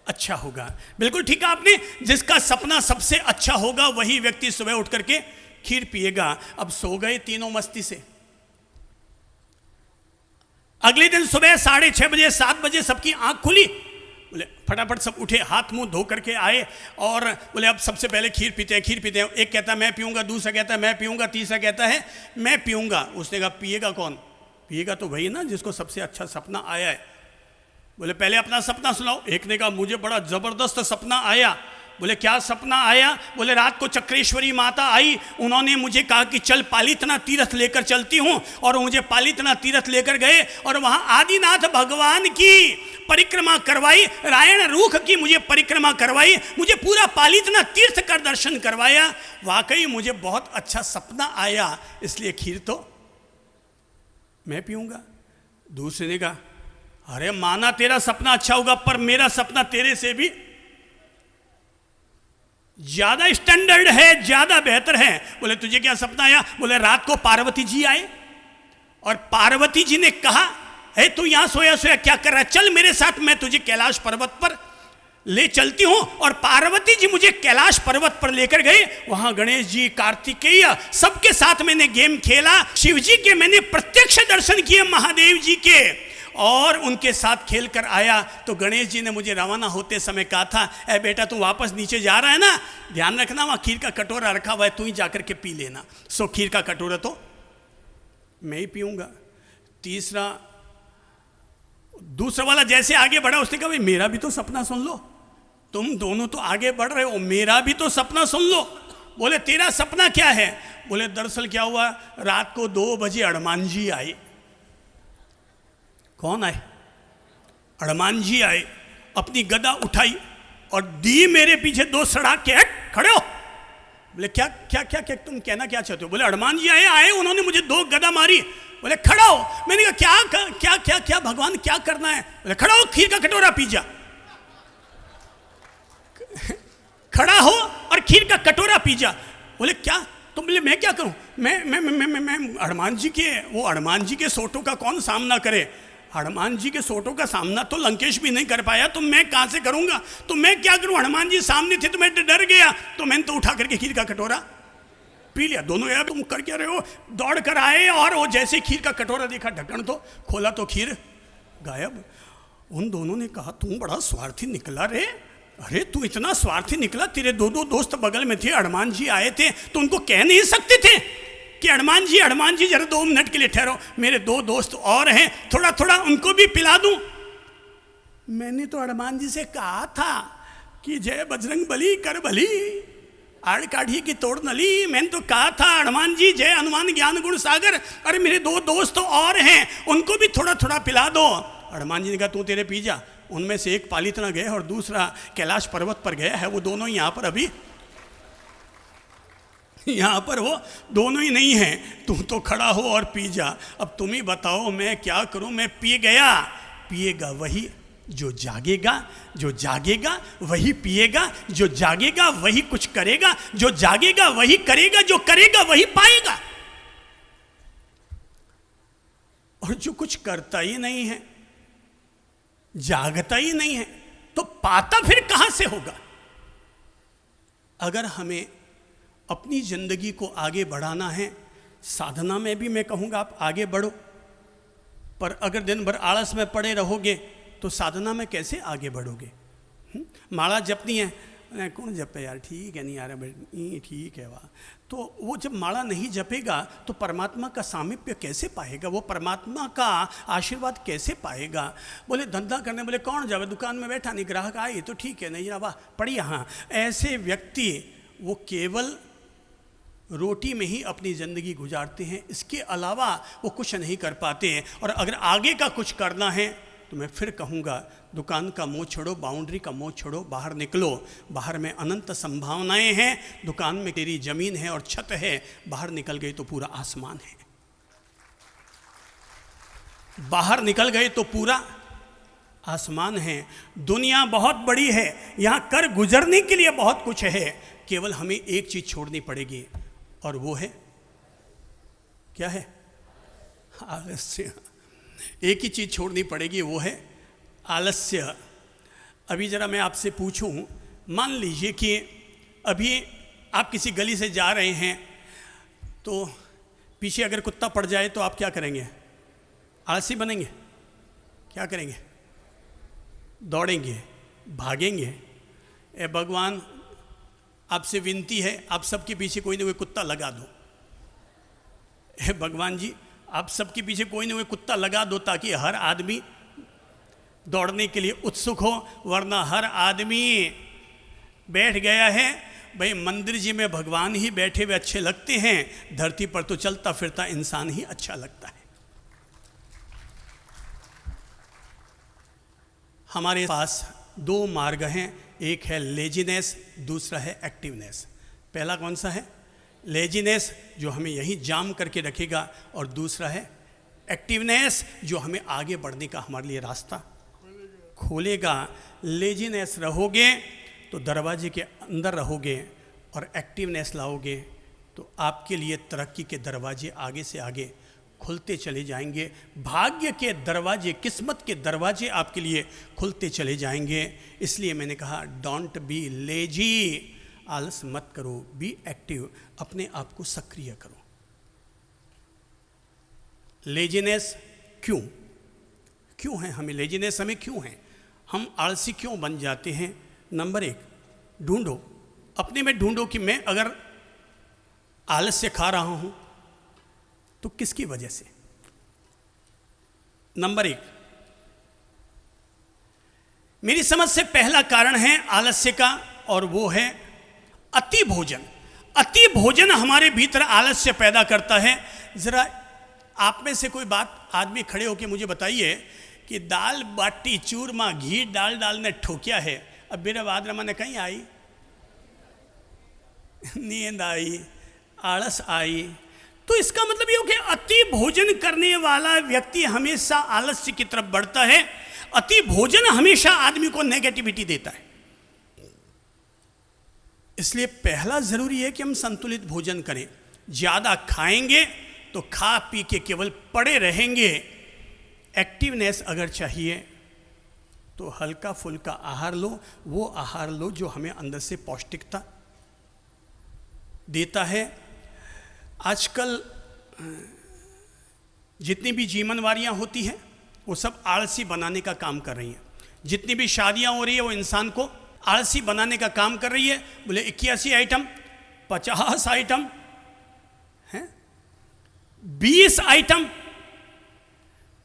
अच्छा होगा। बिल्कुल ठीक है आपने, जिसका सपना सबसे अच्छा होगा वही व्यक्ति सुबह उठ करके खीर पिएगा। अब सो गए तीनों मस्ती से। अगले दिन सुबह 6:30 बजे 7 बजे सबकी आंख खुली। बोले फटाफट सब उठे, हाथ मुंह धो करके आए और बोले अब सबसे पहले खीर पीते हैं, खीर पीते हैं। एक कहता है मैं पीऊंगा, दूसरा कहता है मैं पीऊंगा, तीसरा कहता है मैं पीऊंगा। उसने कहा पिएगा कौन? पिएगा तो वही ना जिसको सबसे अच्छा सपना आया है। बोले पहले अपना सपना सुनाओ। एक ने कहा मुझे बड़ा जबरदस्त सपना आया। बोले क्या सपना आया? बोले रात को चक्रेश्वरी माता आई, उन्होंने मुझे कहा कि चल पालितना तीर्थ लेकर चलती हूँ, और मुझे पालितना तीर्थ लेकर गए और वहाँ आदिनाथ भगवान की परिक्रमा करवाई, रायण रूख की मुझे परिक्रमा करवाई, मुझे पूरा पालितना तीर्थ का दर्शन करवाया। वाकई मुझे बहुत अच्छा सपना आया, इसलिए खीर तो मैं पीऊंगा। दूसरे ने कहा अरे माना तेरा सपना अच्छा होगा, पर मेरा सपना तेरे से भी ज्यादा स्टैंडर्ड है, ज्यादा बेहतर है। बोले तुझे क्या सपना आया? बोले रात को पार्वती जी आए और पार्वती जी ने कहा हे तू यहां सोया सोया क्या कर रहा है, चल मेरे साथ, मैं तुझे कैलाश पर्वत पर ले चलती हूं। और पार्वती जी मुझे कैलाश पर्वत पर लेकर गए। वहां गणेश जी, कार्तिकेय, सबके साथ मैंने गेम खेला। शिव जी के मैंने प्रत्यक्ष दर्शन किए, महादेव जी के। और उनके साथ खेल कर आया तो गणेश जी ने मुझे रवाना होते समय कहा था, ए बेटा तू वापस नीचे जा रहा है ना, ध्यान रखना वहाँ खीर का कटोरा रखा हुआ है, तू ही जाकर के पी लेना। सो खीर का कटोरा तो मैं ही पीऊँगा। दूसरा वाला जैसे आगे बढ़ा उसने कहा, भाई मेरा भी तो सपना सुन लो, तुम दोनों तो आगे बढ़ रहे हो, मेरा भी तो सपना सुन लो। बोले तेरा सपना क्या है? बोले दरअसल क्या हुआ, रात को 2 बजे हनुमान जी आए। कौन आए? हनुमान जी आए, अपनी गदा उठाई और दी मेरे पीछे 2 सड़ाक के, खड़े हो। बोले क्या क्या क्या क्या तुम कहना क्या चाहते हो? बोले हनुमान जी आए उन्होंने मुझे 2 गदा मारी। बोले खड़ा हो। मैंने कहा क्या क्या क्या क्या भगवान क्या करना है? बोले खड़ा हो, खीर का कटोरा पी जा। खड़ा हो और खीर का कटोरा पी जा। बोले क्या? तुम बोले मैं क्या करूं? मैं हनुमान जी के, वो हनुमान जी के सोटों का कौन सामना करे? हनुमान जी के सोटों का सामना तो लंकेश भी नहीं कर पाया, तो मैं कहां से करूंगा? तो मैं क्या करूं? हनुमान जी सामने थे तो मैं डर गया, तो मैंने तो उठा करके खीर का कटोरा पी लिया। दोनों यार तुम कर क्या रहे हो? दौड़ कर आए और वो जैसे खीर का कटोरा देखा, ढक्कन तो खोला तो खीर गायब। उन दोनों ने कहा तुम बड़ा स्वार्थी निकला रे। अरे तू इतना स्वार्थी निकला, तेरे 2 दोस्त बगल में थे, हनुमान जी आए थे, तो उनको कह नहीं सकते थे कि हनुमान जी जरा 2 मिनट के लिए ठहरो, मेरे 2 दोस्त और हैं, थोड़ा थोड़ा उनको भी पिला दूं। मैंने तो हनुमान जी से कहा था कि जय बजरंग बली कर भली, आड़ काढ़ी की तोड़ नली। मैंने तो कहा था हनुमान जी जय हनुमान ज्ञान गुण सागर, अरे मेरे 2 दोस्त और हैं, उनको भी थोड़ा थोड़ा पिला दो। हनुमान जी ने कहा तू तेरे पी जा। उनमें से एक पालितना गया और दूसरा कैलाश पर्वत पर गया है, वो दोनों यहाँ पर अभी यहाँ पर वो दोनों ही नहीं हैं। तू तो खड़ा हो और पी जा। अब तुम ही बताओ मैं क्या करूं? मैं पी गया। पिएगा वही जो जागेगा, जो जागेगा वही पिएगा, जो जागेगा वही कुछ करेगा, जो जागेगा वही करेगा, जो करेगा वही पाएगा। और जो कुछ करता ही नहीं है, जागता ही नहीं है, तो पाता फिर कहां से होगा? अगर हमें अपनी जिंदगी को आगे बढ़ाना है, साधना में भी मैं कहूँगा आप आगे बढ़ो, पर अगर दिन भर आलस में पड़े रहोगे तो साधना में कैसे आगे बढ़ोगे? माला जपनी है, कौन जपे यार, ठीक है नहीं आ रहा, ठीक है वाह। तो वो जब माला नहीं जपेगा तो परमात्मा का सामीप्य कैसे पाएगा? वो परमात्मा का आशीर्वाद कैसे पाएगा? बोले धंधा करने, बोले कौन जावे, दुकान में बैठा नहीं, ग्राहक आए तो ठीक है, नहीं वाह पढ़िए। हाँ, ऐसे व्यक्ति वो केवल रोटी में ही अपनी ज़िंदगी गुजारते हैं, इसके अलावा वो कुछ नहीं कर पाते हैं। और अगर आगे का कुछ करना है तो मैं फिर कहूँगा दुकान का मोह छोड़ो, बाउंड्री का मोह छोड़ो, बाहर निकलो। बाहर में अनंत संभावनाएं हैं। दुकान में तेरी ज़मीन है और छत है, बाहर निकल गई तो पूरा आसमान है। बाहर निकल गए तो पूरा आसमान है। दुनिया बहुत बड़ी है, यहाँ कर गुजरने के लिए बहुत कुछ है, केवल हमें एक चीज़ छोड़नी पड़ेगी और वो है क्या है? आलस्य। एक ही चीज़ छोड़नी पड़ेगी, वो है आलस्य। अभी ज़रा मैं आपसे पूछूं, मान लीजिए कि अभी आप किसी गली से जा रहे हैं तो पीछे अगर कुत्ता पड़ जाए तो आप क्या करेंगे? आलसी बनेंगे? क्या करेंगे? दौड़ेंगे, भागेंगे? ए भगवान आपसे विनती है, आप सबके पीछे कोई ना कोई कुत्ता लगा दो। हे भगवान जी, आप सबके पीछे कोई ना कोई कुत्ता लगा दो ताकि हर आदमी दौड़ने के लिए उत्सुक हो, वरना हर आदमी बैठ गया है। भाई मंदिर जी में भगवान ही बैठे हुए अच्छे लगते हैं, धरती पर तो चलता फिरता इंसान ही अच्छा लगता है। हमारे पास 2 मार्ग हैं, एक है लेजीनेस, दूसरा है एक्टिवनेस। पहला कौन सा है? लेजीनेस, जो हमें यहीं जाम करके रखेगा, और दूसरा है एक्टिवनेस, जो हमें आगे बढ़ने का हमारे लिए रास्ता खोलेगा। लेजीनेस रहोगे तो दरवाजे के अंदर रहोगे, और एक्टिवनेस लाओगे तो आपके लिए तरक्की के दरवाजे आगे से आगे खुलते चले जाएंगे। भाग्य के दरवाजे, किस्मत के दरवाजे आपके लिए खुलते चले जाएंगे। इसलिए मैंने कहा डोंट बी लेजी, आलस मत करो, बी एक्टिव, अपने आप को सक्रिय करो। लेजीनेस क्यों? क्यों है हमें लेजीनेस, हमें क्यों है, हम आलसी क्यों बन जाते हैं? नंबर 1, ढूंढो, अपने में ढूंढो कि मैं अगर आलस से खा रहा हूं तो किसकी वजह से? नंबर 1, मेरी समझ से पहला कारण है आलस्य का, और वो है अति भोजन। अति भोजन हमारे भीतर आलस्य पैदा करता है। जरा आप में से कोई बात आदमी खड़े होकर मुझे बताइए कि दाल बाटी चूरमा घी डाल डाल ने ठोकिया है, अब मेरा बाद रमाने कहीं आई, नींद आई, आलस आई, तो इसका मतलब ये हो कि अति भोजन करने वाला व्यक्ति हमेशा आलस्य की तरफ बढ़ता है। अति भोजन हमेशा आदमी को नेगेटिविटी देता है। इसलिए पहला जरूरी है कि हम संतुलित भोजन करें। ज्यादा खाएंगे तो खा पी के केवल पड़े रहेंगे। एक्टिवनेस अगर चाहिए तो हल्का फुल्का आहार लो, वो आहार लो जो हमें अंदर से पौष्टिकता देता है। आजकल जितनी भी जीवनवारियां होती हैं वो सब आलसी बनाने का काम कर रही हैं। जितनी भी शादियां हो रही है वो इंसान को आलसी बनाने का काम कर रही है। बोले 81 आइटम, 50 आइटम हैं, 20 आइटम,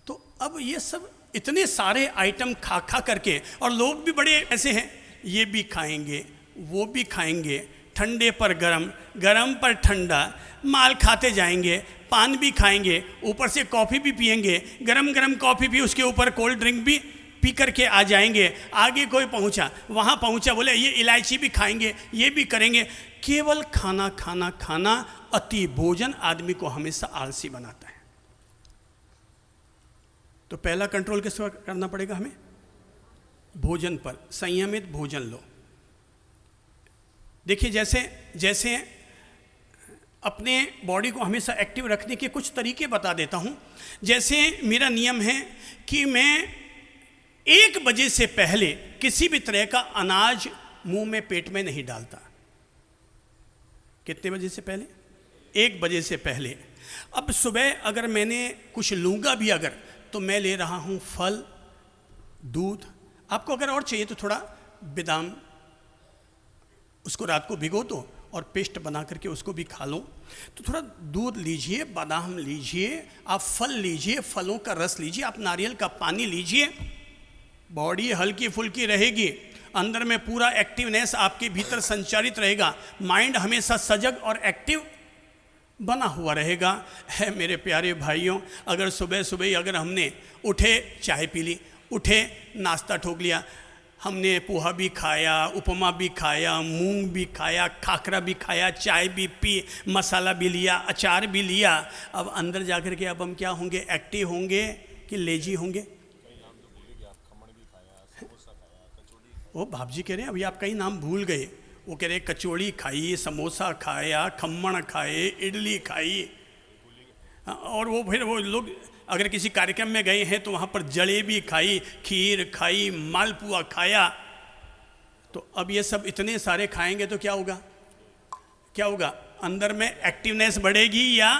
तो अब ये सब इतने सारे आइटम खा खा करके, और लोग भी बड़े ऐसे हैं, ये भी खाएंगे वो भी खाएंगे, ठंडे पर गरम, गरम पर ठंडा, माल खाते जाएंगे, पान भी खाएंगे, ऊपर से कॉफ़ी भी पिएंगे, गरम गरम कॉफ़ी भी, उसके ऊपर कोल्ड ड्रिंक भी पी करके आ जाएंगे। आगे कोई पहुंचा, वहाँ पहुंचा, बोले ये इलायची भी खाएंगे, ये भी करेंगे। केवल खाना खाना खाना, अति भोजन आदमी को हमेशा आलसी बनाता है। तो पहला कंट्रोल किस पर करना पड़ेगा हमें? भोजन पर। संयमित भोजन लो। देखिए जैसे जैसे अपने बॉडी को हमेशा एक्टिव रखने के कुछ तरीके बता देता हूँ। जैसे मेरा नियम है कि मैं 1 बजे से पहले किसी भी तरह का अनाज मुंह में पेट में नहीं डालता। कितने बजे से पहले? 1 बजे से पहले। अब सुबह अगर मैंने कुछ लूँगा भी अगर, तो मैं ले रहा हूँ फल, दूध। आपको अगर और चाहिए तो थोड़ा बादाम, उसको रात को भिगो दो और पेस्ट बना करके उसको भी खा लो। तो थोड़ा दूध लीजिए, बादाम लीजिए, आप फल लीजिए, फलों का रस लीजिए, आप नारियल का पानी लीजिए। बॉडी हल्की फुल्की रहेगी, अंदर में पूरा एक्टिवनेस आपके भीतर संचारित रहेगा, माइंड हमेशा सजग और एक्टिव बना हुआ रहेगा। है मेरे प्यारे भाइयों, अगर सुबह सुबह ही अगर हमने उठे चाय पी ली, उठे नाश्ता ठोक लिया, हमने पोहा भी खाया, उपमा भी खाया, मूंग भी खाया, खाकरा भी खाया, चाय भी पी, मसाला भी लिया, अचार भी लिया, अब अंदर जाकर के अब हम क्या होंगे? एक्टिव होंगे कि लेजी होंगे? वो भाप जी कह रहे हैं अभी आप कई नाम भूल गए। वो कह रहे कचौड़ी खाई, समोसा खाया, खम्मण खाए, इडली खाई, और वो फिर वो लोग अगर किसी कार्यक्रम में गए हैं तो वहाँ पर जलेबी खाई, खीर खाई, मालपुआ खाया। तो अब ये सब इतने सारे खाएंगे तो क्या होगा? क्या होगा? अंदर में एक्टिवनेस बढ़ेगी या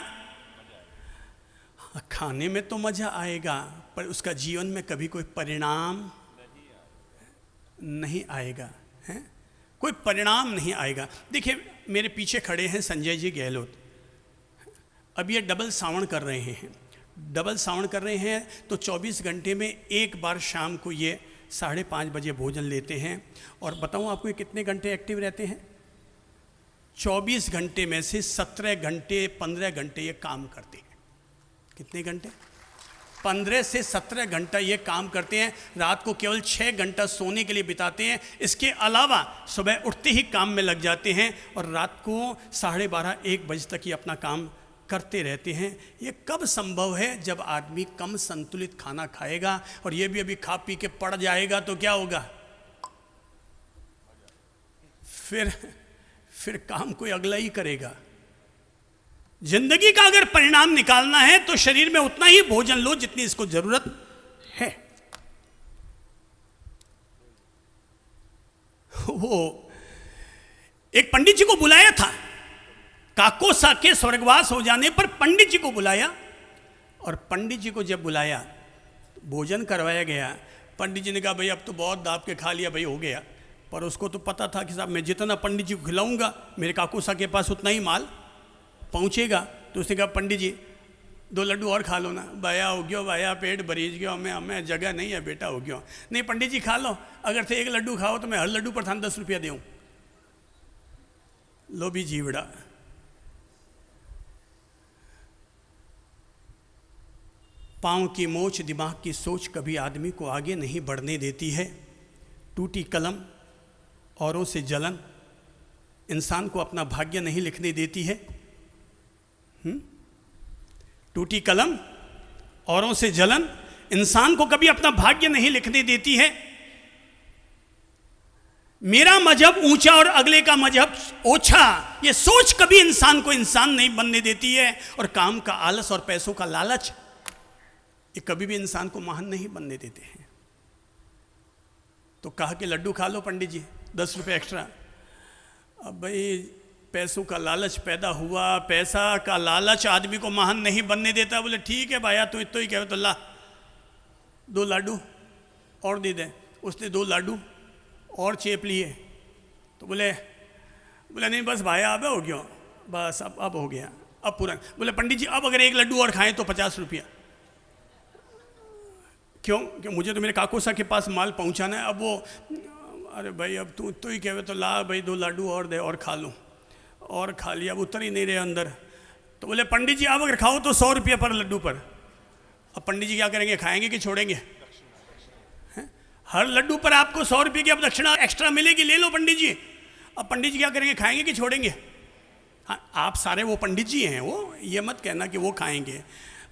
खाने में तो मज़ा आएगा, पर उसका जीवन में कभी कोई परिणाम नहीं आएगा, है? कोई परिणाम नहीं आएगा। देखिए मेरे पीछे खड़े हैं संजय जी गहलोत। अब ये डबल सावण कर रहे हैं, डबल सावण कर रहे हैं, तो 24 घंटे में एक बार शाम को ये 5:30 बजे भोजन लेते हैं। और बताऊं आपको ये कितने घंटे एक्टिव रहते हैं? 24 घंटे में से 17 घंटे 15 घंटे ये काम करते हैं। कितने घंटे? 15 से 17 घंटा ये काम करते हैं। रात को केवल 6 घंटा सोने के लिए बिताते हैं। इसके अलावा सुबह उठते ही काम में लग जाते हैं और रात को 12:30-1 बजे तक ये अपना काम करते रहते हैं। ये कब संभव है? जब आदमी कम संतुलित खाना खाएगा और ये भी अभी खा पी के पड़ जाएगा तो क्या होगा? फिर काम कोई अगला ही करेगा। जिंदगी का अगर परिणाम निकालना है तो शरीर में उतना ही भोजन लो जितनी इसको जरूरत है। वो एक पंडित जी को बुलाया था, काकोसा के स्वर्गवास हो जाने पर पंडित जी को बुलाया, और पंडित जी को जब बुलाया भोजन करवाया गया। पंडित जी ने कहा भाई अब तो बहुत दाब के खा लिया भाई, हो गया। पर उसको तो पता था कि साहब मैं जितना पंडित जी को खिलाऊंगा मेरे काकूसा के पास उतना ही माल पहुंचेगा। तो उसने कहा पंडित जी 2 लड्डू और खा लो ना। भाया हो गयो, भाया पेट भरीज गयो, हमें जगह नहीं है बेटा, हो गयो। नहीं पंडित जी खा लो, अगर थे 1 लड्डू खाओ तो मैं हर लड्डू पर थान 10 रुपया दूँ। लो भी जीवड़ा। पाँव की मोच दिमाग की सोच कभी आदमी को आगे नहीं बढ़ने देती है। टूटी कलम औरों से जलन इंसान को अपना भाग्य नहीं लिखने देती है। टूटी कलम औरों से जलन इंसान को कभी अपना भाग्य नहीं लिखने देती है। मेरा मजहब ऊंचा और अगले का मजहब ओछा, ये सोच कभी इंसान को इंसान नहीं बनने देती है। और काम का आलस और पैसों का लालच ये कभी भी इंसान को महान नहीं बनने देते हैं। तो कहा कि लड्डू खा लो पंडित जी 10 रुपये एक्स्ट्रा। अब भाई पैसों का लालच पैदा हुआ, पैसा का लालच आदमी को महान नहीं बनने देता। बोले ठीक है भाया तू इतना ही कहे तो ला 2 लाडू और दे दे। उसने 2 लाडू और चेप लिए। तो बोले नहीं बस भाया अब हो गया, बस अब हो गया, अब पूरा। बोले पंडित जी अब अगर 1 लड्डू और खाएं तो 50 रुपया। क्यों? कि मुझे तो मेरे काकोसा के पास माल पहुंचाना है। अब वो अरे भाई अब तू तो ही कहे तो ला भाई 2 लाडू और दे और खा लूँ। और खा लिया, अब उतर ही नहीं रहे अंदर। तो बोले पंडित जी अब अगर खाओ तो 100 रुपया पर लड्डू पर। अब पंडित जी क्या करेंगे, खाएंगे कि छोड़ेंगे? हर लड्डू पर आपको 100 रुपये की अब दक्षिणा एक्स्ट्रा मिलेगी, ले लो पंडित जी। अब पंडित जी क्या करेंगे, खाएंगे कि छोड़ेंगे? हाँ आप सारे वो पंडित जी हैं, वो ये मत कहना कि वो खाएंगे।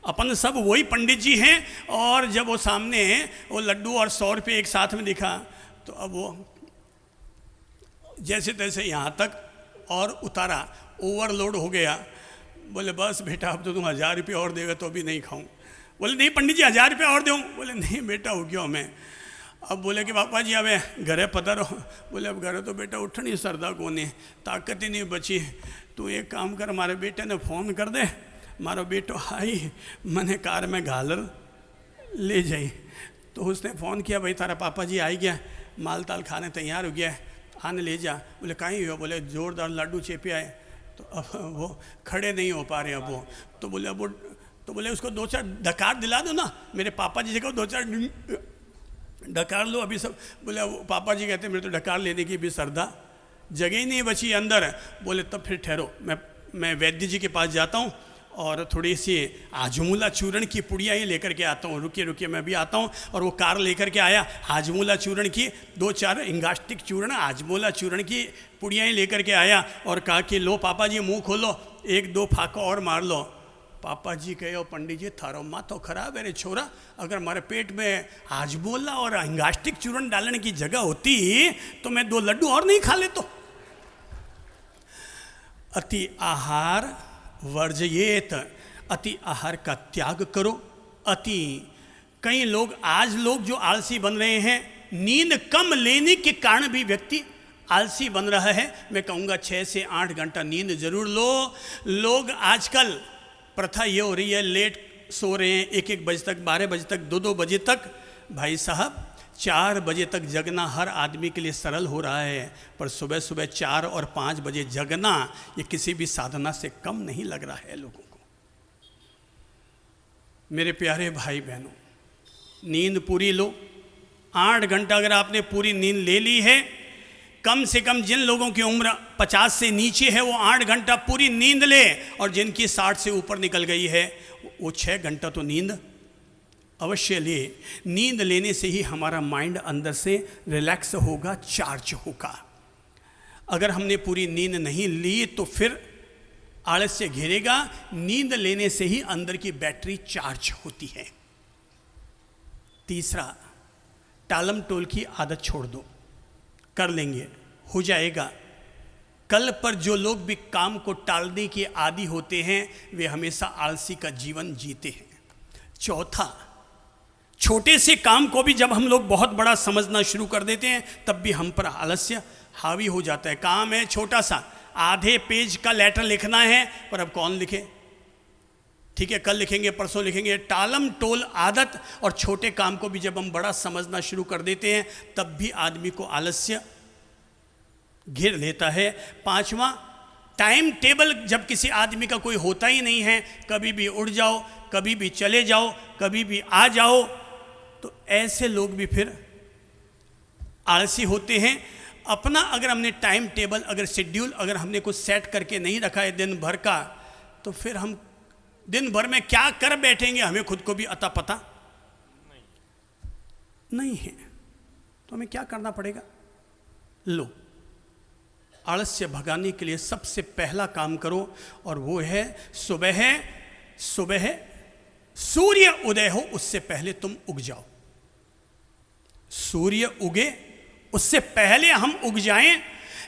अपन सब वही पंडित जी हैं। और जब वो सामने वो लड्डू और 100 रुपये एक साथ में दिखा तो अब वो जैसे तैसे यहाँ तक और उतारा, ओवरलोड हो गया। बोले बस बेटा अब तो तुम 1000 रुपये और देगा तो भी नहीं खाऊं। बोले नहीं पंडित जी 1000 रुपये और दूँ। बोले नहीं बेटा हो गया हमें। अब बोले कि पापा जी अब घरे पधारो। बोले अब घरे तो बेटा उठ नहीं सरदा कोने, ताकत ही नहीं बची। तू एक काम कर, हमारे बेटे ने फ़ोन कर दे, मारो बेटो आई मैंने कार में घालर ले जाई। तो उसने फ़ोन किया भाई तारा पापा जी आई गया, माल ताल खाने तैयार हो गया है, आने ले जा। बोले कहीं हुआ? बोले जोरदार लड्डू चेपे आए। तो अब वो खड़े नहीं हो पा रहे अब वो। तो बोले अब वो तो बोले उसको 2-4 डकार दिला दो ना, मेरे पापा जी से कहो 2-4 डकार लो अभी सब। बोले वो पापा जी कहते मेरे तो डकार लेने की भी श्रद्धा, जगह ही नहीं बची अंदर। बोले तब फिर ठहरो, मैं वैद्य जी के पास जाता हूँ और थोड़ी सी हाजमूला चूर्ण की पुड़िया ही लेकर के आता हूँ। रुकिए मैं भी आता हूँ। और वो कार लेकर के आया, हाजमूला चूर्ण की 2-4 इंगास्टिक चूर्ण हाजमूला चूर्ण की पुड़िया ही लेकर के आया। और कहा कि लो पापा जी मुंह खोलो, 1-2 फाका और मार लो। पापा जी कहे ओ पंडित जी थारो माथो खराब है रे छोरा, अगर हमारे पेट में हाजमोला और इंगास्टिक चूर्ण डालने की जगह होती तो मैं 2 लड्डू और नहीं खा लेतो। अति आहार वर्जयेत, अति आहार का त्याग करो। कई लोग आज जो आलसी बन रहे हैं, नींद कम लेने के कारण भी व्यक्ति आलसी बन रहा है। मैं कहूँगा 6 से 8 घंटा नींद जरूर लो। लोग आजकल प्रथा ये हो रही है लेट सो रहे हैं, 1-1 बजे तक, 12 बजे तक, 2-2 बजे तक। भाई साहब 4 बजे तक जगना हर आदमी के लिए सरल हो रहा है, पर सुबह 4 और 5 बजे जगना ये किसी भी साधना से कम नहीं लग रहा है लोगों को। मेरे प्यारे भाई बहनों, नींद पूरी लो। 8 घंटा अगर आपने पूरी नींद ले ली है, कम से कम जिन लोगों की उम्र 50 से नीचे है वो 8 घंटा पूरी नींद ले, और जिनकी 60 से ऊपर निकल गई है वो 6 घंटा तो नींद अवश्य ले। नींद लेने से ही हमारा माइंड अंदर से रिलैक्स होगा, चार्ज होगा। अगर हमने पूरी नींद नहीं ली तो फिर आलस्य घेरेगा। नींद लेने से ही अंदर की बैटरी चार्ज होती है। तीसरा, टालम टोल की आदत छोड़ दो, कर लेंगे, हो जाएगा। कल पर जो लोग भी काम को टालने के आदी होते हैं वे हमेशा आलसी का जीवन जीते हैं। चौथा, छोटे से काम को भी जब हम लोग बहुत बड़ा समझना शुरू कर देते हैं तब भी हम पर आलस्य हावी हो जाता है। काम है छोटा सा, आधे पेज का लेटर लिखना है, पर अब कौन लिखे? ठीक है, कल लिखेंगे, परसों लिखेंगे। टालम टोल आदत और छोटे काम को भी जब हम बड़ा समझना शुरू कर देते हैं तब भी आदमी को आलस्य घेर लेता है। 5वां, टाइम टेबल जब किसी आदमी का कोई होता ही नहीं है, कभी भी उड़ जाओ, कभी भी चले जाओ, कभी भी आ जाओ, तो ऐसे लोग भी फिर आलसी होते हैं। अपना अगर हमने टाइम टेबल, अगर शेड्यूल अगर हमने कुछ सेट करके नहीं रखा है दिन भर का, तो फिर हम दिन भर में क्या कर बैठेंगे हमें खुद को भी अता पता नहीं है। तो हमें क्या करना पड़ेगा? लो, आलस्य भगाने के लिए सबसे पहला काम करो, और वो है सुबह सूर्य उदय हो उससे पहले तुम उग जाओ। सूर्य उगे उससे पहले हम उग जाएं।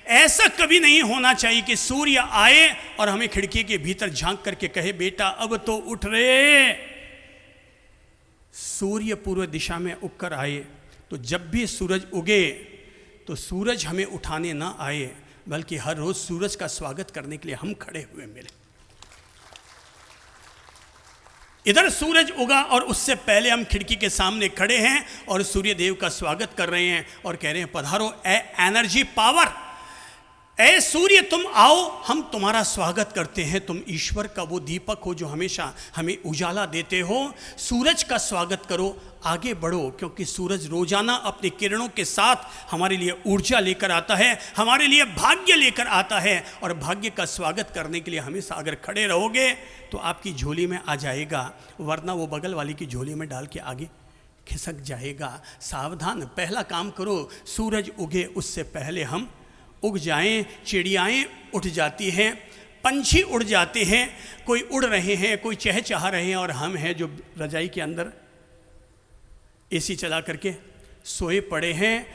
ऐसा कभी नहीं होना चाहिए कि सूर्य आए और हमें खिड़की के भीतर झांक करके कहे बेटा अब तो उठ रे। सूर्य पूर्व दिशा में उगकर आए, तो जब भी सूरज उगे तो सूरज हमें उठाने ना आए, बल्कि हर रोज सूरज का स्वागत करने के लिए हम खड़े हुए मिले। इधर सूरज उगा और उससे पहले हम खिड़की के सामने खड़े हैं और सूर्य देव का स्वागत कर रहे हैं और कह रहे हैं पधारो ए एनर्जी पावर, ए सूर्य तुम आओ, हम तुम्हारा स्वागत करते हैं। तुम ईश्वर का वो दीपक हो जो हमेशा हमें उजाला देते हो। सूरज का स्वागत करो, आगे बढ़ो, क्योंकि सूरज रोजाना अपनी किरणों के साथ हमारे लिए ऊर्जा लेकर आता है, हमारे लिए भाग्य लेकर आता है। और भाग्य का स्वागत करने के लिए हमेशा अगर खड़े रहोगे तो आपकी झोली में आ जाएगा, वरना वो बगल वाली की झोली में डाल के आगे खिसक जाएगा। सावधान, पहला काम करो, सूरज उगे उससे पहले हम उग जाएं। चिड़ियाएँ उठ जाती हैं, पंछी उड़ जाते हैं, कोई उड़ रहे हैं, कोई चहचहा रहे हैं, और हम हैं जो रजाई के अंदर एसी चला करके सोए पड़े हैं।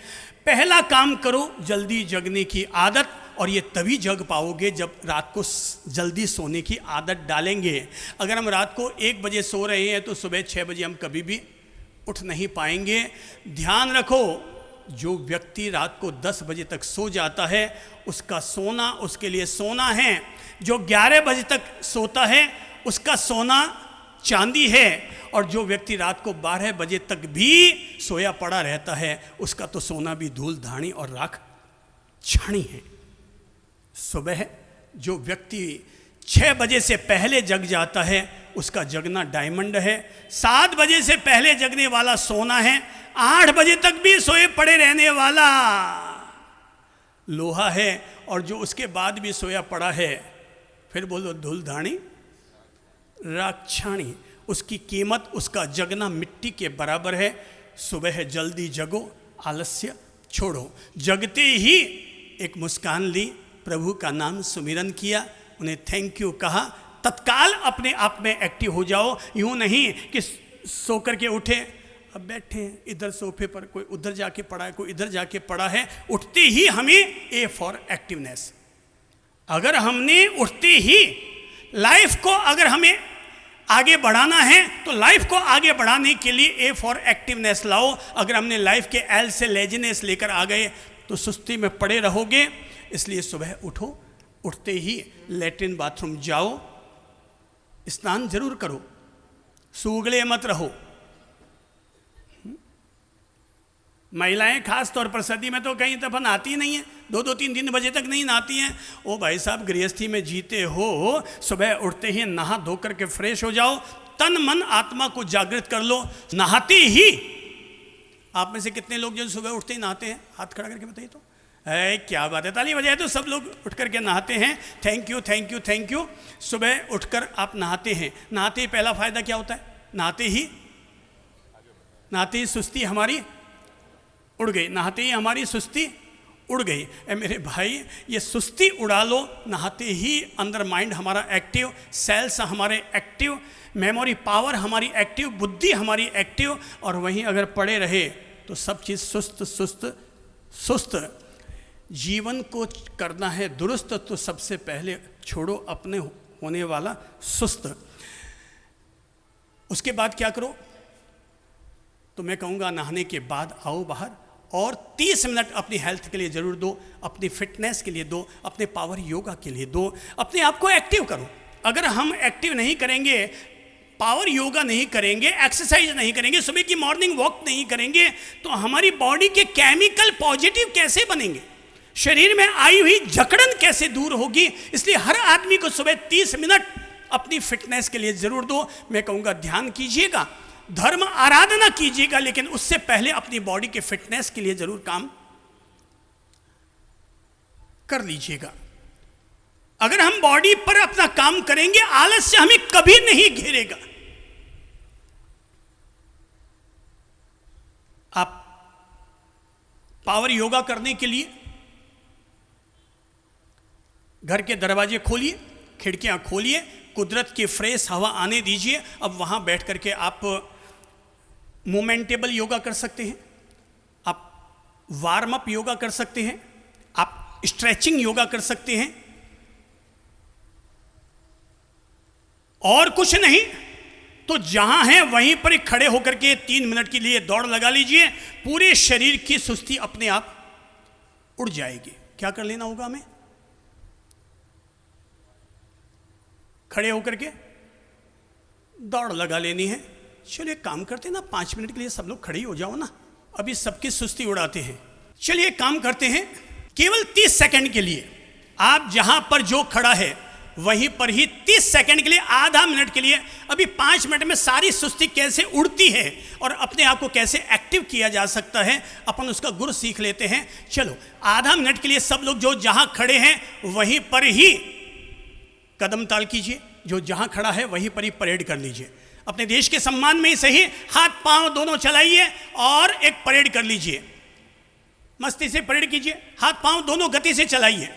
पहला काम करो जल्दी जगने की आदत, और ये तभी जग पाओगे जब रात को जल्दी सोने की आदत डालेंगे। अगर हम रात को 1 बजे सो रहे हैं तो सुबह 6 बजे हम कभी भी उठ नहीं पाएंगे। ध्यान रखो, जो व्यक्ति रात को 10 बजे तक सो जाता है उसका सोना उसके लिए सोना है, जो 11 बजे तक सोता है उसका सोना चांदी है, और जो व्यक्ति रात को 12 बजे तक भी सोया पड़ा रहता है उसका तो सोना भी धूल धानी और राख छानी है। सुबह जो व्यक्ति 6 बजे से पहले जग जाता है उसका जगना डायमंड है। 7 बजे से पहले जगने वाला सोना है, 8 बजे तक भी सोए पड़े रहने वाला लोहा है, और जो उसके बाद भी सोया पड़ा है फिर बोलो धूलधानी राक्षाणी, उसकी कीमत, उसका जगना मिट्टी के बराबर है। सुबह जल्दी जगो, आलस्य छोड़ो। जगते ही एक मुस्कान ली, प्रभु का नाम सुमिरन किया, उन्हें थैंक यू कहा, तत्काल अपने आप में एक्टिव हो जाओ। यूं नहीं कि सो करके उठे, अब बैठे हैं इधर सोफे पर, कोई उधर जाके पड़ा है, कोई इधर जाके पड़ा है। उठते ही हमें ए फॉर एक्टिवनेस, अगर हमने उठते ही लाइफ को अगर हमें आगे बढ़ाना है तो लाइफ को आगे बढ़ाने के लिए ए फॉर एक्टिवनेस लाओ। अगर हमने लाइफ के एल से लेजीनेस लेकर आ गए तो सुस्ती में पड़े रहोगे। इसलिए सुबह उठो, उठते ही लैट्रिन बाथरूम जाओ, स्नान जरूर करो, सूगड़े मत रहो। महिलाएं खास तौर पर सर्दी में तो कहीं दफा नहाती नहीं है, 2-2, 3 बजे तक नहीं नहाती हैं। ओ भाई साहब, गृहस्थी में जीते हो, सुबह उठते ही नहा धो करके फ्रेश हो जाओ, तन मन आत्मा को जागृत कर लो। नहाते ही, आप में से कितने लोग जो सुबह उठते ही नहाते हैं? हाथ खड़ा करके बताइए तो। क्या बात है, ताली बजाए तो सब लोग उठ करके नहाते हैं। Thank you thank you thank you. सुबह उठकर आप नहाते हैं, नहाते ही पहला फायदा क्या होता है? नहाते ही सुस्ती हमारी उड़ गई, नहाते ही हमारी सुस्ती उड़ गई। मेरे भाई, ये सुस्ती उड़ा लो। नहाते ही अंदर माइंड हमारा एक्टिव, सेल्स हमारे एक्टिव, मेमोरी पावर हमारी एक्टिव, बुद्धि हमारी एक्टिव, और वहीं अगर पड़े रहे तो सब चीज़ सुस्त सुस्त सुस्त। जीवन को करना है दुरुस्त तो सबसे पहले छोड़ो अपने होने वाला सुस्त। उसके बाद क्या करो? तो मैं कहूँगा नहाने के बाद आओ बाहर और 30 मिनट अपनी हेल्थ के लिए ज़रूर दो, अपनी फिटनेस के लिए दो, अपने पावर योगा के लिए दो, अपने आप को एक्टिव करो। अगर हम एक्टिव नहीं करेंगे पावर योगा नहीं करेंगे, एक्सरसाइज नहीं करेंगे, सुबह की मॉर्निंग वॉक नहीं करेंगे, तो हमारी बॉडी के केमिकल पॉजिटिव कैसे बनेंगे, शरीर में आई हुई जकड़न कैसे दूर होगी। इसलिए हर आदमी को सुबह 30 मिनट अपनी फिटनेस के लिए जरूर दो। मैं कहूँगा ध्यान कीजिएगा, धर्म आराधना कीजिएगा, लेकिन उससे पहले अपनी बॉडी के फिटनेस के लिए जरूर काम कर लीजिएगा। अगर हम बॉडी पर अपना काम करेंगे, आलस्य हमें कभी नहीं घेरेगा। आप पावर योगा करने के लिए घर के दरवाजे खोलिए, खिड़कियां खोलिए, कुदरत की फ्रेश हवा आने दीजिए। अब वहां बैठ करके आप मोमेंटेबल योगा कर सकते हैं, आप वार्म अप योगा कर सकते हैं, आप स्ट्रेचिंग योगा कर सकते हैं, और कुछ नहीं तो जहां है वहीं पर खड़े होकर के 3 मिनट के लिए दौड़ लगा लीजिए। पूरे शरीर की सुस्ती अपने आप उड़ जाएगी। क्या कर लेना होगा हमें? खड़े होकर के दौड़ लगा लेनी है। चलिए काम करते हैं ना, 5 मिनट के लिए सब लोग खड़े ही हो जाओ ना, अभी सबकी सुस्ती उड़ाते हैं। चलिए काम करते हैं, केवल 30 सेकंड के लिए आप जहां पर जो खड़ा है वहीं पर ही 30 सेकंड के लिए, आधा मिनट के लिए, अभी 5 मिनट में सारी सुस्ती कैसे उड़ती है और अपने आप को कैसे एक्टिव किया जा सकता है, अपन उसका गुर सीख लेते हैं। चलो आधा मिनट के लिए सब लोग जो जहां खड़े हैं वहीं पर ही कदम ताल कीजिए, जो जहां खड़ा है वहीं पर ही परेड कर लीजिए। अपने देश के सम्मान में ही सही, हाथ पांव दोनों चलाइए और एक परेड कर लीजिए। मस्ती से परेड कीजिए, हाथ पांव दोनों गति से चलाइए।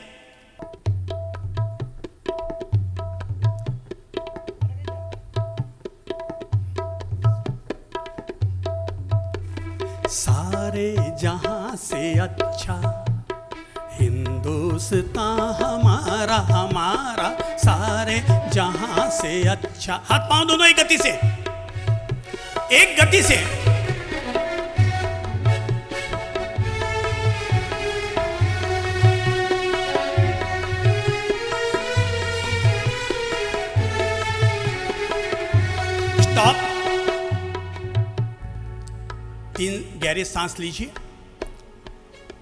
सारे जहां से अच्छा हिंदुस्तान हमारा, हमारा सारे जहां से अच्छा। हाथ पांव दोनों एक गति से, एक गति से। स्टॉप। 3 गहरे सांस लीजिए।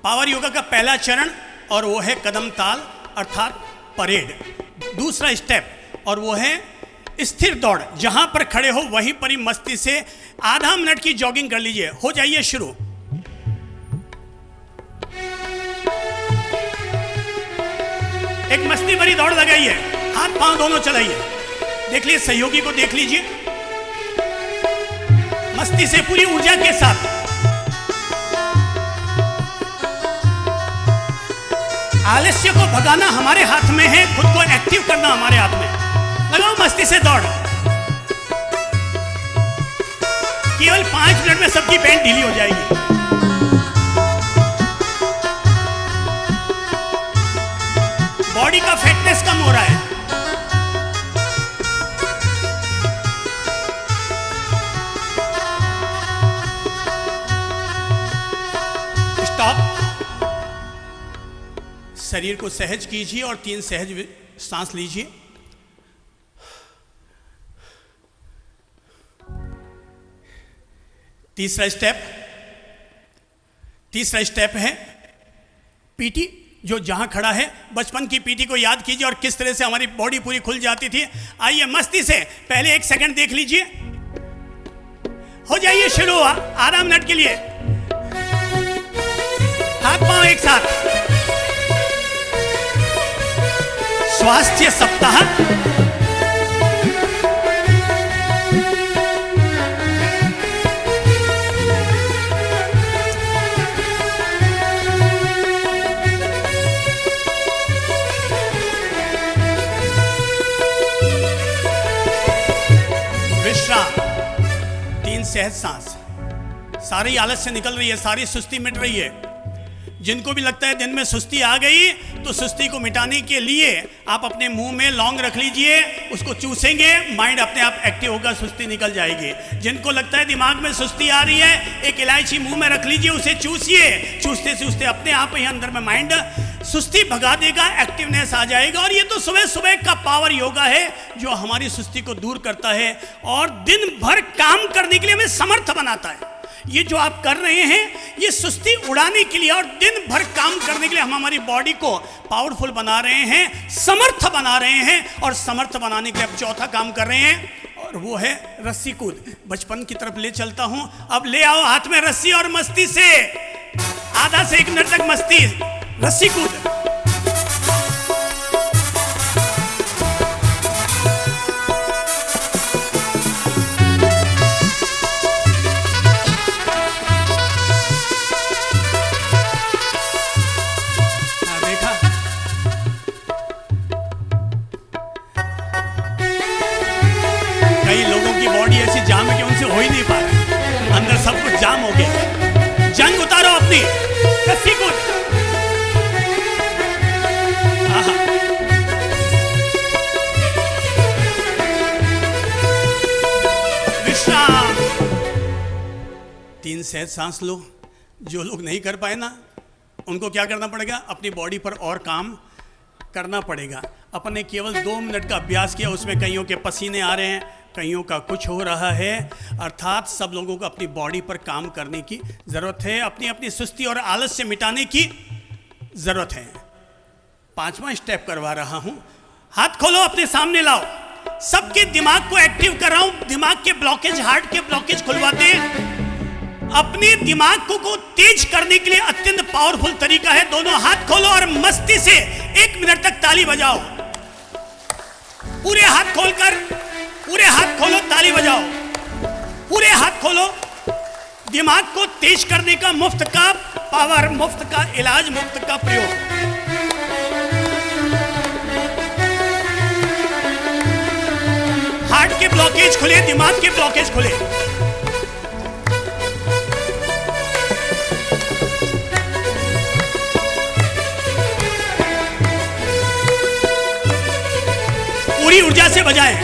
पावर योगा का पहला चरण और वो है कदम ताल अर्थात परेड। दूसरा स्टेप और वो है स्थिर दौड़, जहां पर खड़े हो वहीं पर ही मस्ती से आधा मिनट की जॉगिंग कर लीजिए। हो जाइए शुरू। एक मस्ती भरी दौड़ लगाइए, हाथ पांव दोनों चलाइए। देख लीजिए, सहयोगी को देख लीजिए, मस्ती से पूरी ऊर्जा के साथ। आलस्य को भगाना हमारे हाथ में है, खुद को एक्टिव करना हमारे हाथ में। लगाओ मस्ती से दौड़। केवल 5 मिनट में सबकी बैंड ढीली हो जाएगी। बॉडी का फिटनेस कम हो रहा है। स्टॉप। शरीर को सहज कीजिए और 3 सहज सांस लीजिए। तीसरा स्टेप है पीटी। जो जहां खड़ा है, बचपन की पीटी को याद कीजिए और किस तरह से हमारी बॉडी पूरी खुल जाती थी। आइए मस्ती से पहले 1 सेकंड देख लीजिए। हो जाइए शुरू आधा मिनट के लिए। हाथ पांव एक साथ। स्वास्थ्य सप्ताह। विश्राम। 3 सहज सांस। सारी आलस से निकल रही है, सारी सुस्ती मिट रही है। जिनको भी लगता है दिन में सुस्ती आ गई, तो सुस्ती को मिटाने के लिए आप अपने मुंह में लौंग रख लीजिए, उसको चूसेंगे, माइंड अपने आप एक्टिव होगा, सुस्ती निकल जाएगी। जिनको लगता है दिमाग में सुस्ती आ रही है, एक इलायची मुंह में रख लीजिए, उसे चूसिए, चूसते चूसते अपने आप ही अंदर में माइंड सुस्ती भगा देगा, एक्टिवनेस आ जाएगा। और ये तो सुबह सुबह का पावर योगा है जो हमारी सुस्ती को दूर करता है और दिन भर काम करने के लिए हमें समर्थ बनाता है। ये जो आप कर रहे हैं ये सुस्ती उड़ाने के लिए और दिन भर काम करने के लिए हम हमारी बॉडी को पावरफुल बना रहे हैं, समर्थ बना रहे हैं। और समर्थ बनाने के लिए अब चौथा काम कर रहे हैं और वो है रस्सी कूद। बचपन की तरफ ले चलता हूं, अब ले आओ हाथ में रस्सी और मस्ती से आधा से 1 मिनट तक मस्ती, रस्सी कूद। कई लोगों की बॉडी ऐसी जाम है कि उनसे हो ही नहीं पा रहा, अंदर सब कुछ जाम हो गया। जंग उतारो अपनी, रस्सी कूद। विश्राम, 3 सहज सांस लो। जो लोग नहीं कर पाए ना उनको क्या करना पड़ेगा, अपनी बॉडी पर और काम करना पड़ेगा। अपन ने केवल 2 मिनट का अभ्यास किया, उसमें कईयों के पसीने आ रहे हैं, कईयों का कुछ हो रहा है। अर्थात सब लोगों को अपनी बॉडी पर काम करने की ज़रूरत है, अपनी अपनी सुस्ती और आलस से मिटाने की ज़रूरत है। 5वां स्टेप करवा रहा हूं, हाथ खोलो, अपने सामने लाओ। सबके दिमाग को एक्टिव कर रहा हूं, दिमाग के ब्लॉकेज, हार्ट के ब्लॉकेज खुलवाते हैं। अपने दिमाग को तेज करने के लिए अत्यंत पावरफुल तरीका है। दोनों हाथ खोलो और मस्ती से 1 मिनट तक ताली बजाओ। पूरे हाथ खोलकर, पूरे हाथ खोलो, ताली बजाओ। पूरे हाथ खोलो। दिमाग को तेज करने का मुफ्त का पावर, मुफ्त का इलाज, मुफ्त का प्रयोग। हार्ट के ब्लॉकेज खुले, दिमाग के ब्लॉकेज खुले। पूरी ऊर्जा से बजाएं।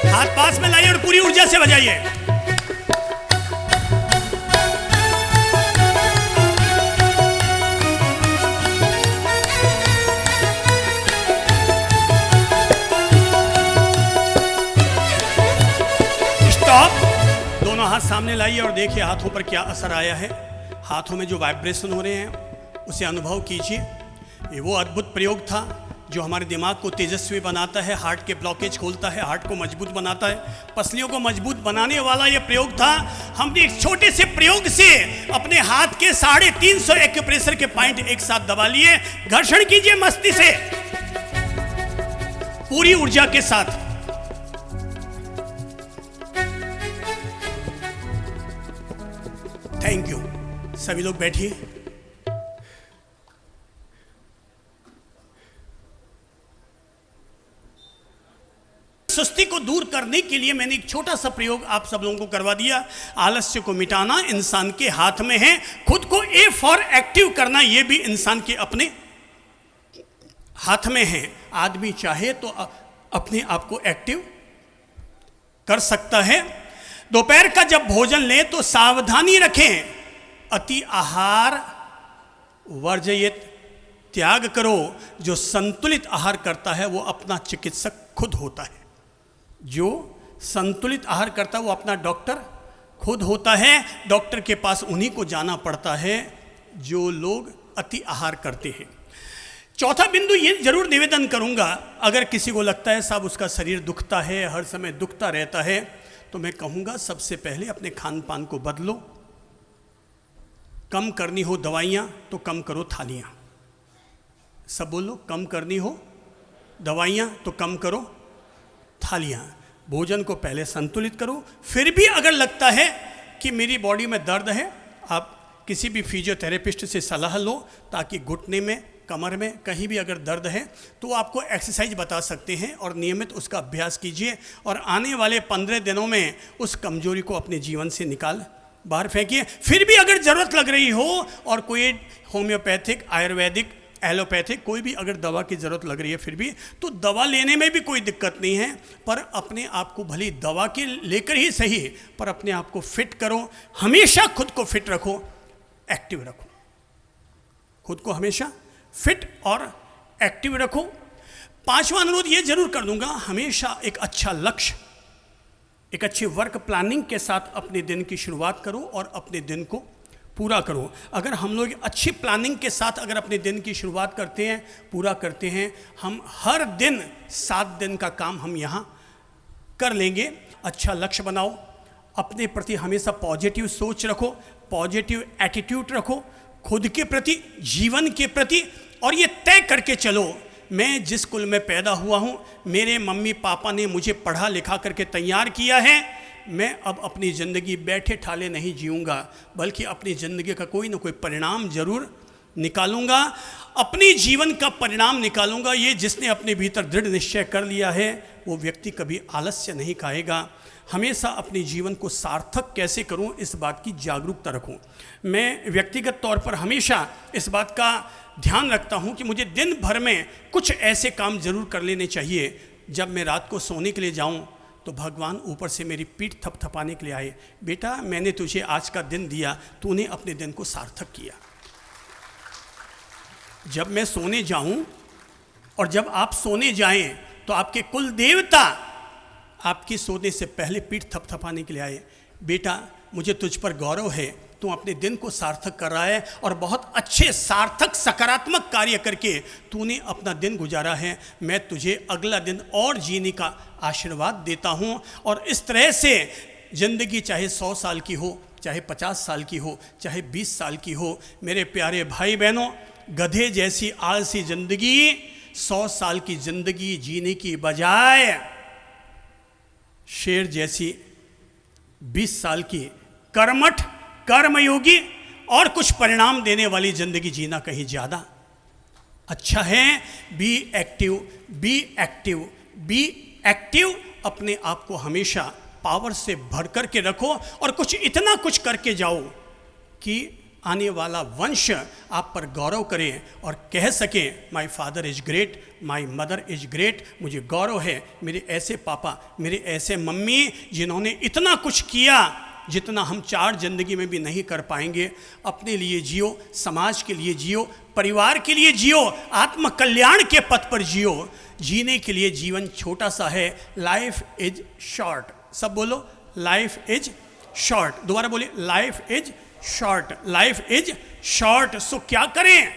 हाथ पास में लाइए और पूरी ऊर्जा से बजाइए। दोनों हाथ सामने लाइए और देखिए हाथों पर क्या असर आया है। हाथों में जो वाइब्रेशन हो रहे हैं उसे अनुभव कीजिए। ये वो अद्भुत प्रयोग था जो हमारे दिमाग को तेजस्वी बनाता है, हार्ट के ब्लॉकेज खोलता है, हार्ट को मजबूत बनाता है, पसलियों को मजबूत बनाने वाला ये प्रयोग था। हमने एक छोटे से प्रयोग से अपने हाथ के 350 एक्यूप्रेशर के पॉइंट एक साथ दबा लिए। घर्षण कीजिए मस्ती से, पूरी ऊर्जा के साथ। Thank you. सभी लोग बैठिए। सुस्ती को दूर करने के लिए मैंने एक छोटा सा प्रयोग आप सब लोगों को करवा दिया। आलस्य को मिटाना इंसान के हाथ में है, खुद को ए फॉर एक्टिव करना ये भी इंसान के अपने हाथ में है। आदमी चाहे तो अपने आप को एक्टिव कर सकता है। दोपहर का जब भोजन लें तो सावधानी रखें, अति आहार वर्जयित, त्याग करो। जो संतुलित आहार करता है वो अपना चिकित्सक खुद होता है। जो संतुलित आहार करता है वो अपना डॉक्टर खुद होता है। डॉक्टर के पास उन्हीं को जाना पड़ता है जो लोग अति आहार करते हैं। चौथा बिंदु ये जरूर निवेदन करूंगा, अगर किसी को लगता है साहब उसका शरीर दुखता है, हर समय दुखता रहता है, तो मैं कहूँगा सबसे पहले अपने खान पान को बदलो। कम करनी हो दवाइयाँ तो कम करो थालियाँ। सब बोलो, कम करनी हो दवाइयाँ तो कम करो थालियाँ। भोजन को पहले संतुलित करो। फिर भी अगर लगता है कि मेरी बॉडी में दर्द है, आप किसी भी फिजियोथेरेपिस्ट से सलाह लो, ताकि घुटने में, कमर में कहीं भी अगर दर्द है तो आपको एक्सरसाइज बता सकते हैं और नियमित उसका अभ्यास कीजिए और आने वाले 15 दिनों में उस कमजोरी को अपने जीवन से निकाल बाहर फेंकिए। फिर भी अगर ज़रूरत लग रही हो और कोई होम्योपैथिक, आयुर्वेदिक एलोपैथिक, कोई भी अगर दवा की ज़रूरत लग रही है फिर भी, तो दवा लेने में भी कोई दिक्कत नहीं है, पर अपने आप को भली दवा के लेकर ही सही, पर अपने आप को फिट करो, हमेशा खुद को फिट रखो, एक्टिव रखो, खुद को हमेशा फिट और एक्टिव रखो। पांचवा अनुरोध ये जरूर कर दूंगा, हमेशा एक अच्छा लक्ष्य, एक अच्छी वर्क प्लानिंग के साथ अपने दिन की शुरुआत करो और अपने दिन को पूरा करो। अगर हम लोग अच्छी प्लानिंग के साथ अगर अपने दिन की शुरुआत करते हैं, पूरा करते हैं, हम हर दिन 7 दिन का काम हम यहाँ कर लेंगे। अच्छा लक्ष्य बनाओ, अपने प्रति हमेशा पॉजिटिव सोच रखो, पॉजिटिव एटीट्यूड रखो खुद के प्रति, जीवन के प्रति, और ये तय करके चलो, मैं जिस कुल में पैदा हुआ हूँ, मेरे मम्मी पापा ने मुझे पढ़ा लिखा करके तैयार किया है, मैं अब अपनी ज़िंदगी बैठे ठाले नहीं जीऊँगा, बल्कि अपनी ज़िंदगी का कोई ना कोई परिणाम जरूर निकालूंगा, अपनी जीवन का परिणाम निकालूंगा। ये जिसने अपने भीतर दृढ़ निश्चय कर लिया है, वो व्यक्ति कभी आलस्य नहीं खाएगा। हमेशा अपने जीवन को सार्थक कैसे करूं, इस बात की जागरूकता रखूं। मैं व्यक्तिगत तौर पर हमेशा इस बात का ध्यान रखता हूं कि मुझे दिन भर में कुछ ऐसे काम जरूर कर लेने चाहिए, जब मैं रात को सोने के लिए जाऊं तो भगवान ऊपर से मेरी पीठ थपथपाने के लिए आए, बेटा मैंने तुझे आज का दिन दिया, तूने अपने दिन को सार्थक किया। जब मैं सोने जाऊं और जब आप सोने जाएं तो आपके कुल देवता आपकी सोने से पहले पीठ थपथपाने के लिए आए, बेटा मुझे तुझ पर गौरव है, तू अपने दिन को सार्थक कर रहा है और बहुत अच्छे सार्थक सकारात्मक कार्य करके तूने अपना दिन गुजारा है, मैं तुझे अगला दिन और जीने का आशीर्वाद देता हूँ। और इस तरह से ज़िंदगी चाहे 100 साल की हो, चाहे 50 साल की हो, चाहे 20 साल की हो, मेरे प्यारे भाई बहनों, गधे जैसी आलसी ज़िंदगी 100 साल की ज़िंदगी जीने की बजाय शेर जैसी 20 साल की कर्मठ, कर्मयोगी और कुछ परिणाम देने वाली ज़िंदगी जीना कहीं ज़्यादा अच्छा है। Be active, be active, be active. अपने आप को हमेशा पावर से भर करके रखो और कुछ इतना कुछ करके जाओ कि आने वाला वंश आप पर गौरव करे और कह सके my father is great, my mother is great. मुझे गौरव है मेरे ऐसे पापा, मेरे ऐसे मम्मी जिन्होंने इतना कुछ किया जितना हम 4 जिंदगी में भी नहीं कर पाएंगे। अपने लिए जियो, समाज के लिए जियो, परिवार के लिए जियो, आत्म कल्याण के पथ पर जियो। जीने के लिए जीवन छोटा सा है, लाइफ इज शॉर्ट। सब बोलो लाइफ इज शॉर्ट, दोबारा बोलिए life is short, life is short. So क्या करें?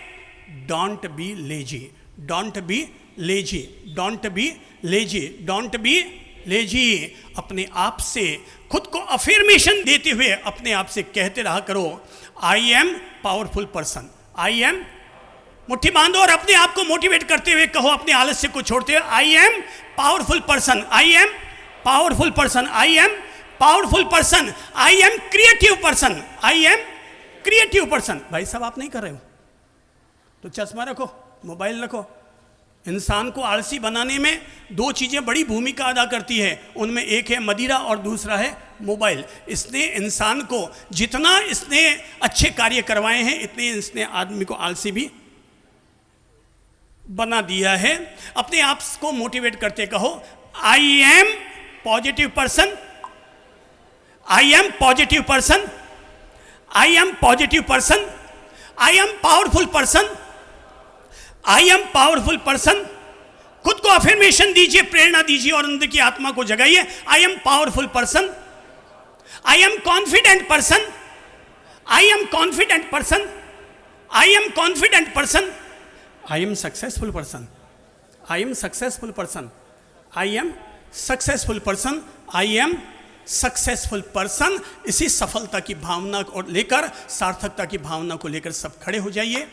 Don't be lazy, don't be lazy, don't be lazy, don't be lazy. अपने आप से खुद को अफर्मेशन देते हुए अपने आप से कहते रहा करो, आई am powerful person, I M. मुट्ठी बांधो और अपने आप को मोटिवेट करते हुए कहो, अपने आलस्य को छोड़ते हुए, आई am powerful person, I am powerful person, I am powerful person, I M creative person, I M creative person. भाई साहब आप नहीं कर रहे हो तो चश्मा रखो, मोबाइल रखो। इंसान को आलसी बनाने में 2 चीज़ें बड़ी भूमिका अदा करती है, उनमें एक है मदिरा और दूसरा है मोबाइल। इसने इंसान को जितना इसने अच्छे कार्य करवाए हैं, इतने इसने आदमी को आलसी भी बना दिया है। अपने आप को मोटिवेट करते कहो, I am positive person, I M positive person, I M positive person, I am powerful person, I am powerful person. खुद को अफर्मेशन दीजिए, प्रेरणा दीजिए और अंदर की आत्मा को जगाइए। I am powerful person, I am confident person, I am confident person, I am confident person, I am successful person, I am successful person, I am successful person, I am successful person. इसी सफलता की भावना को लेकर, सार्थकता की भावना को लेकर सब खड़े हो जाइए।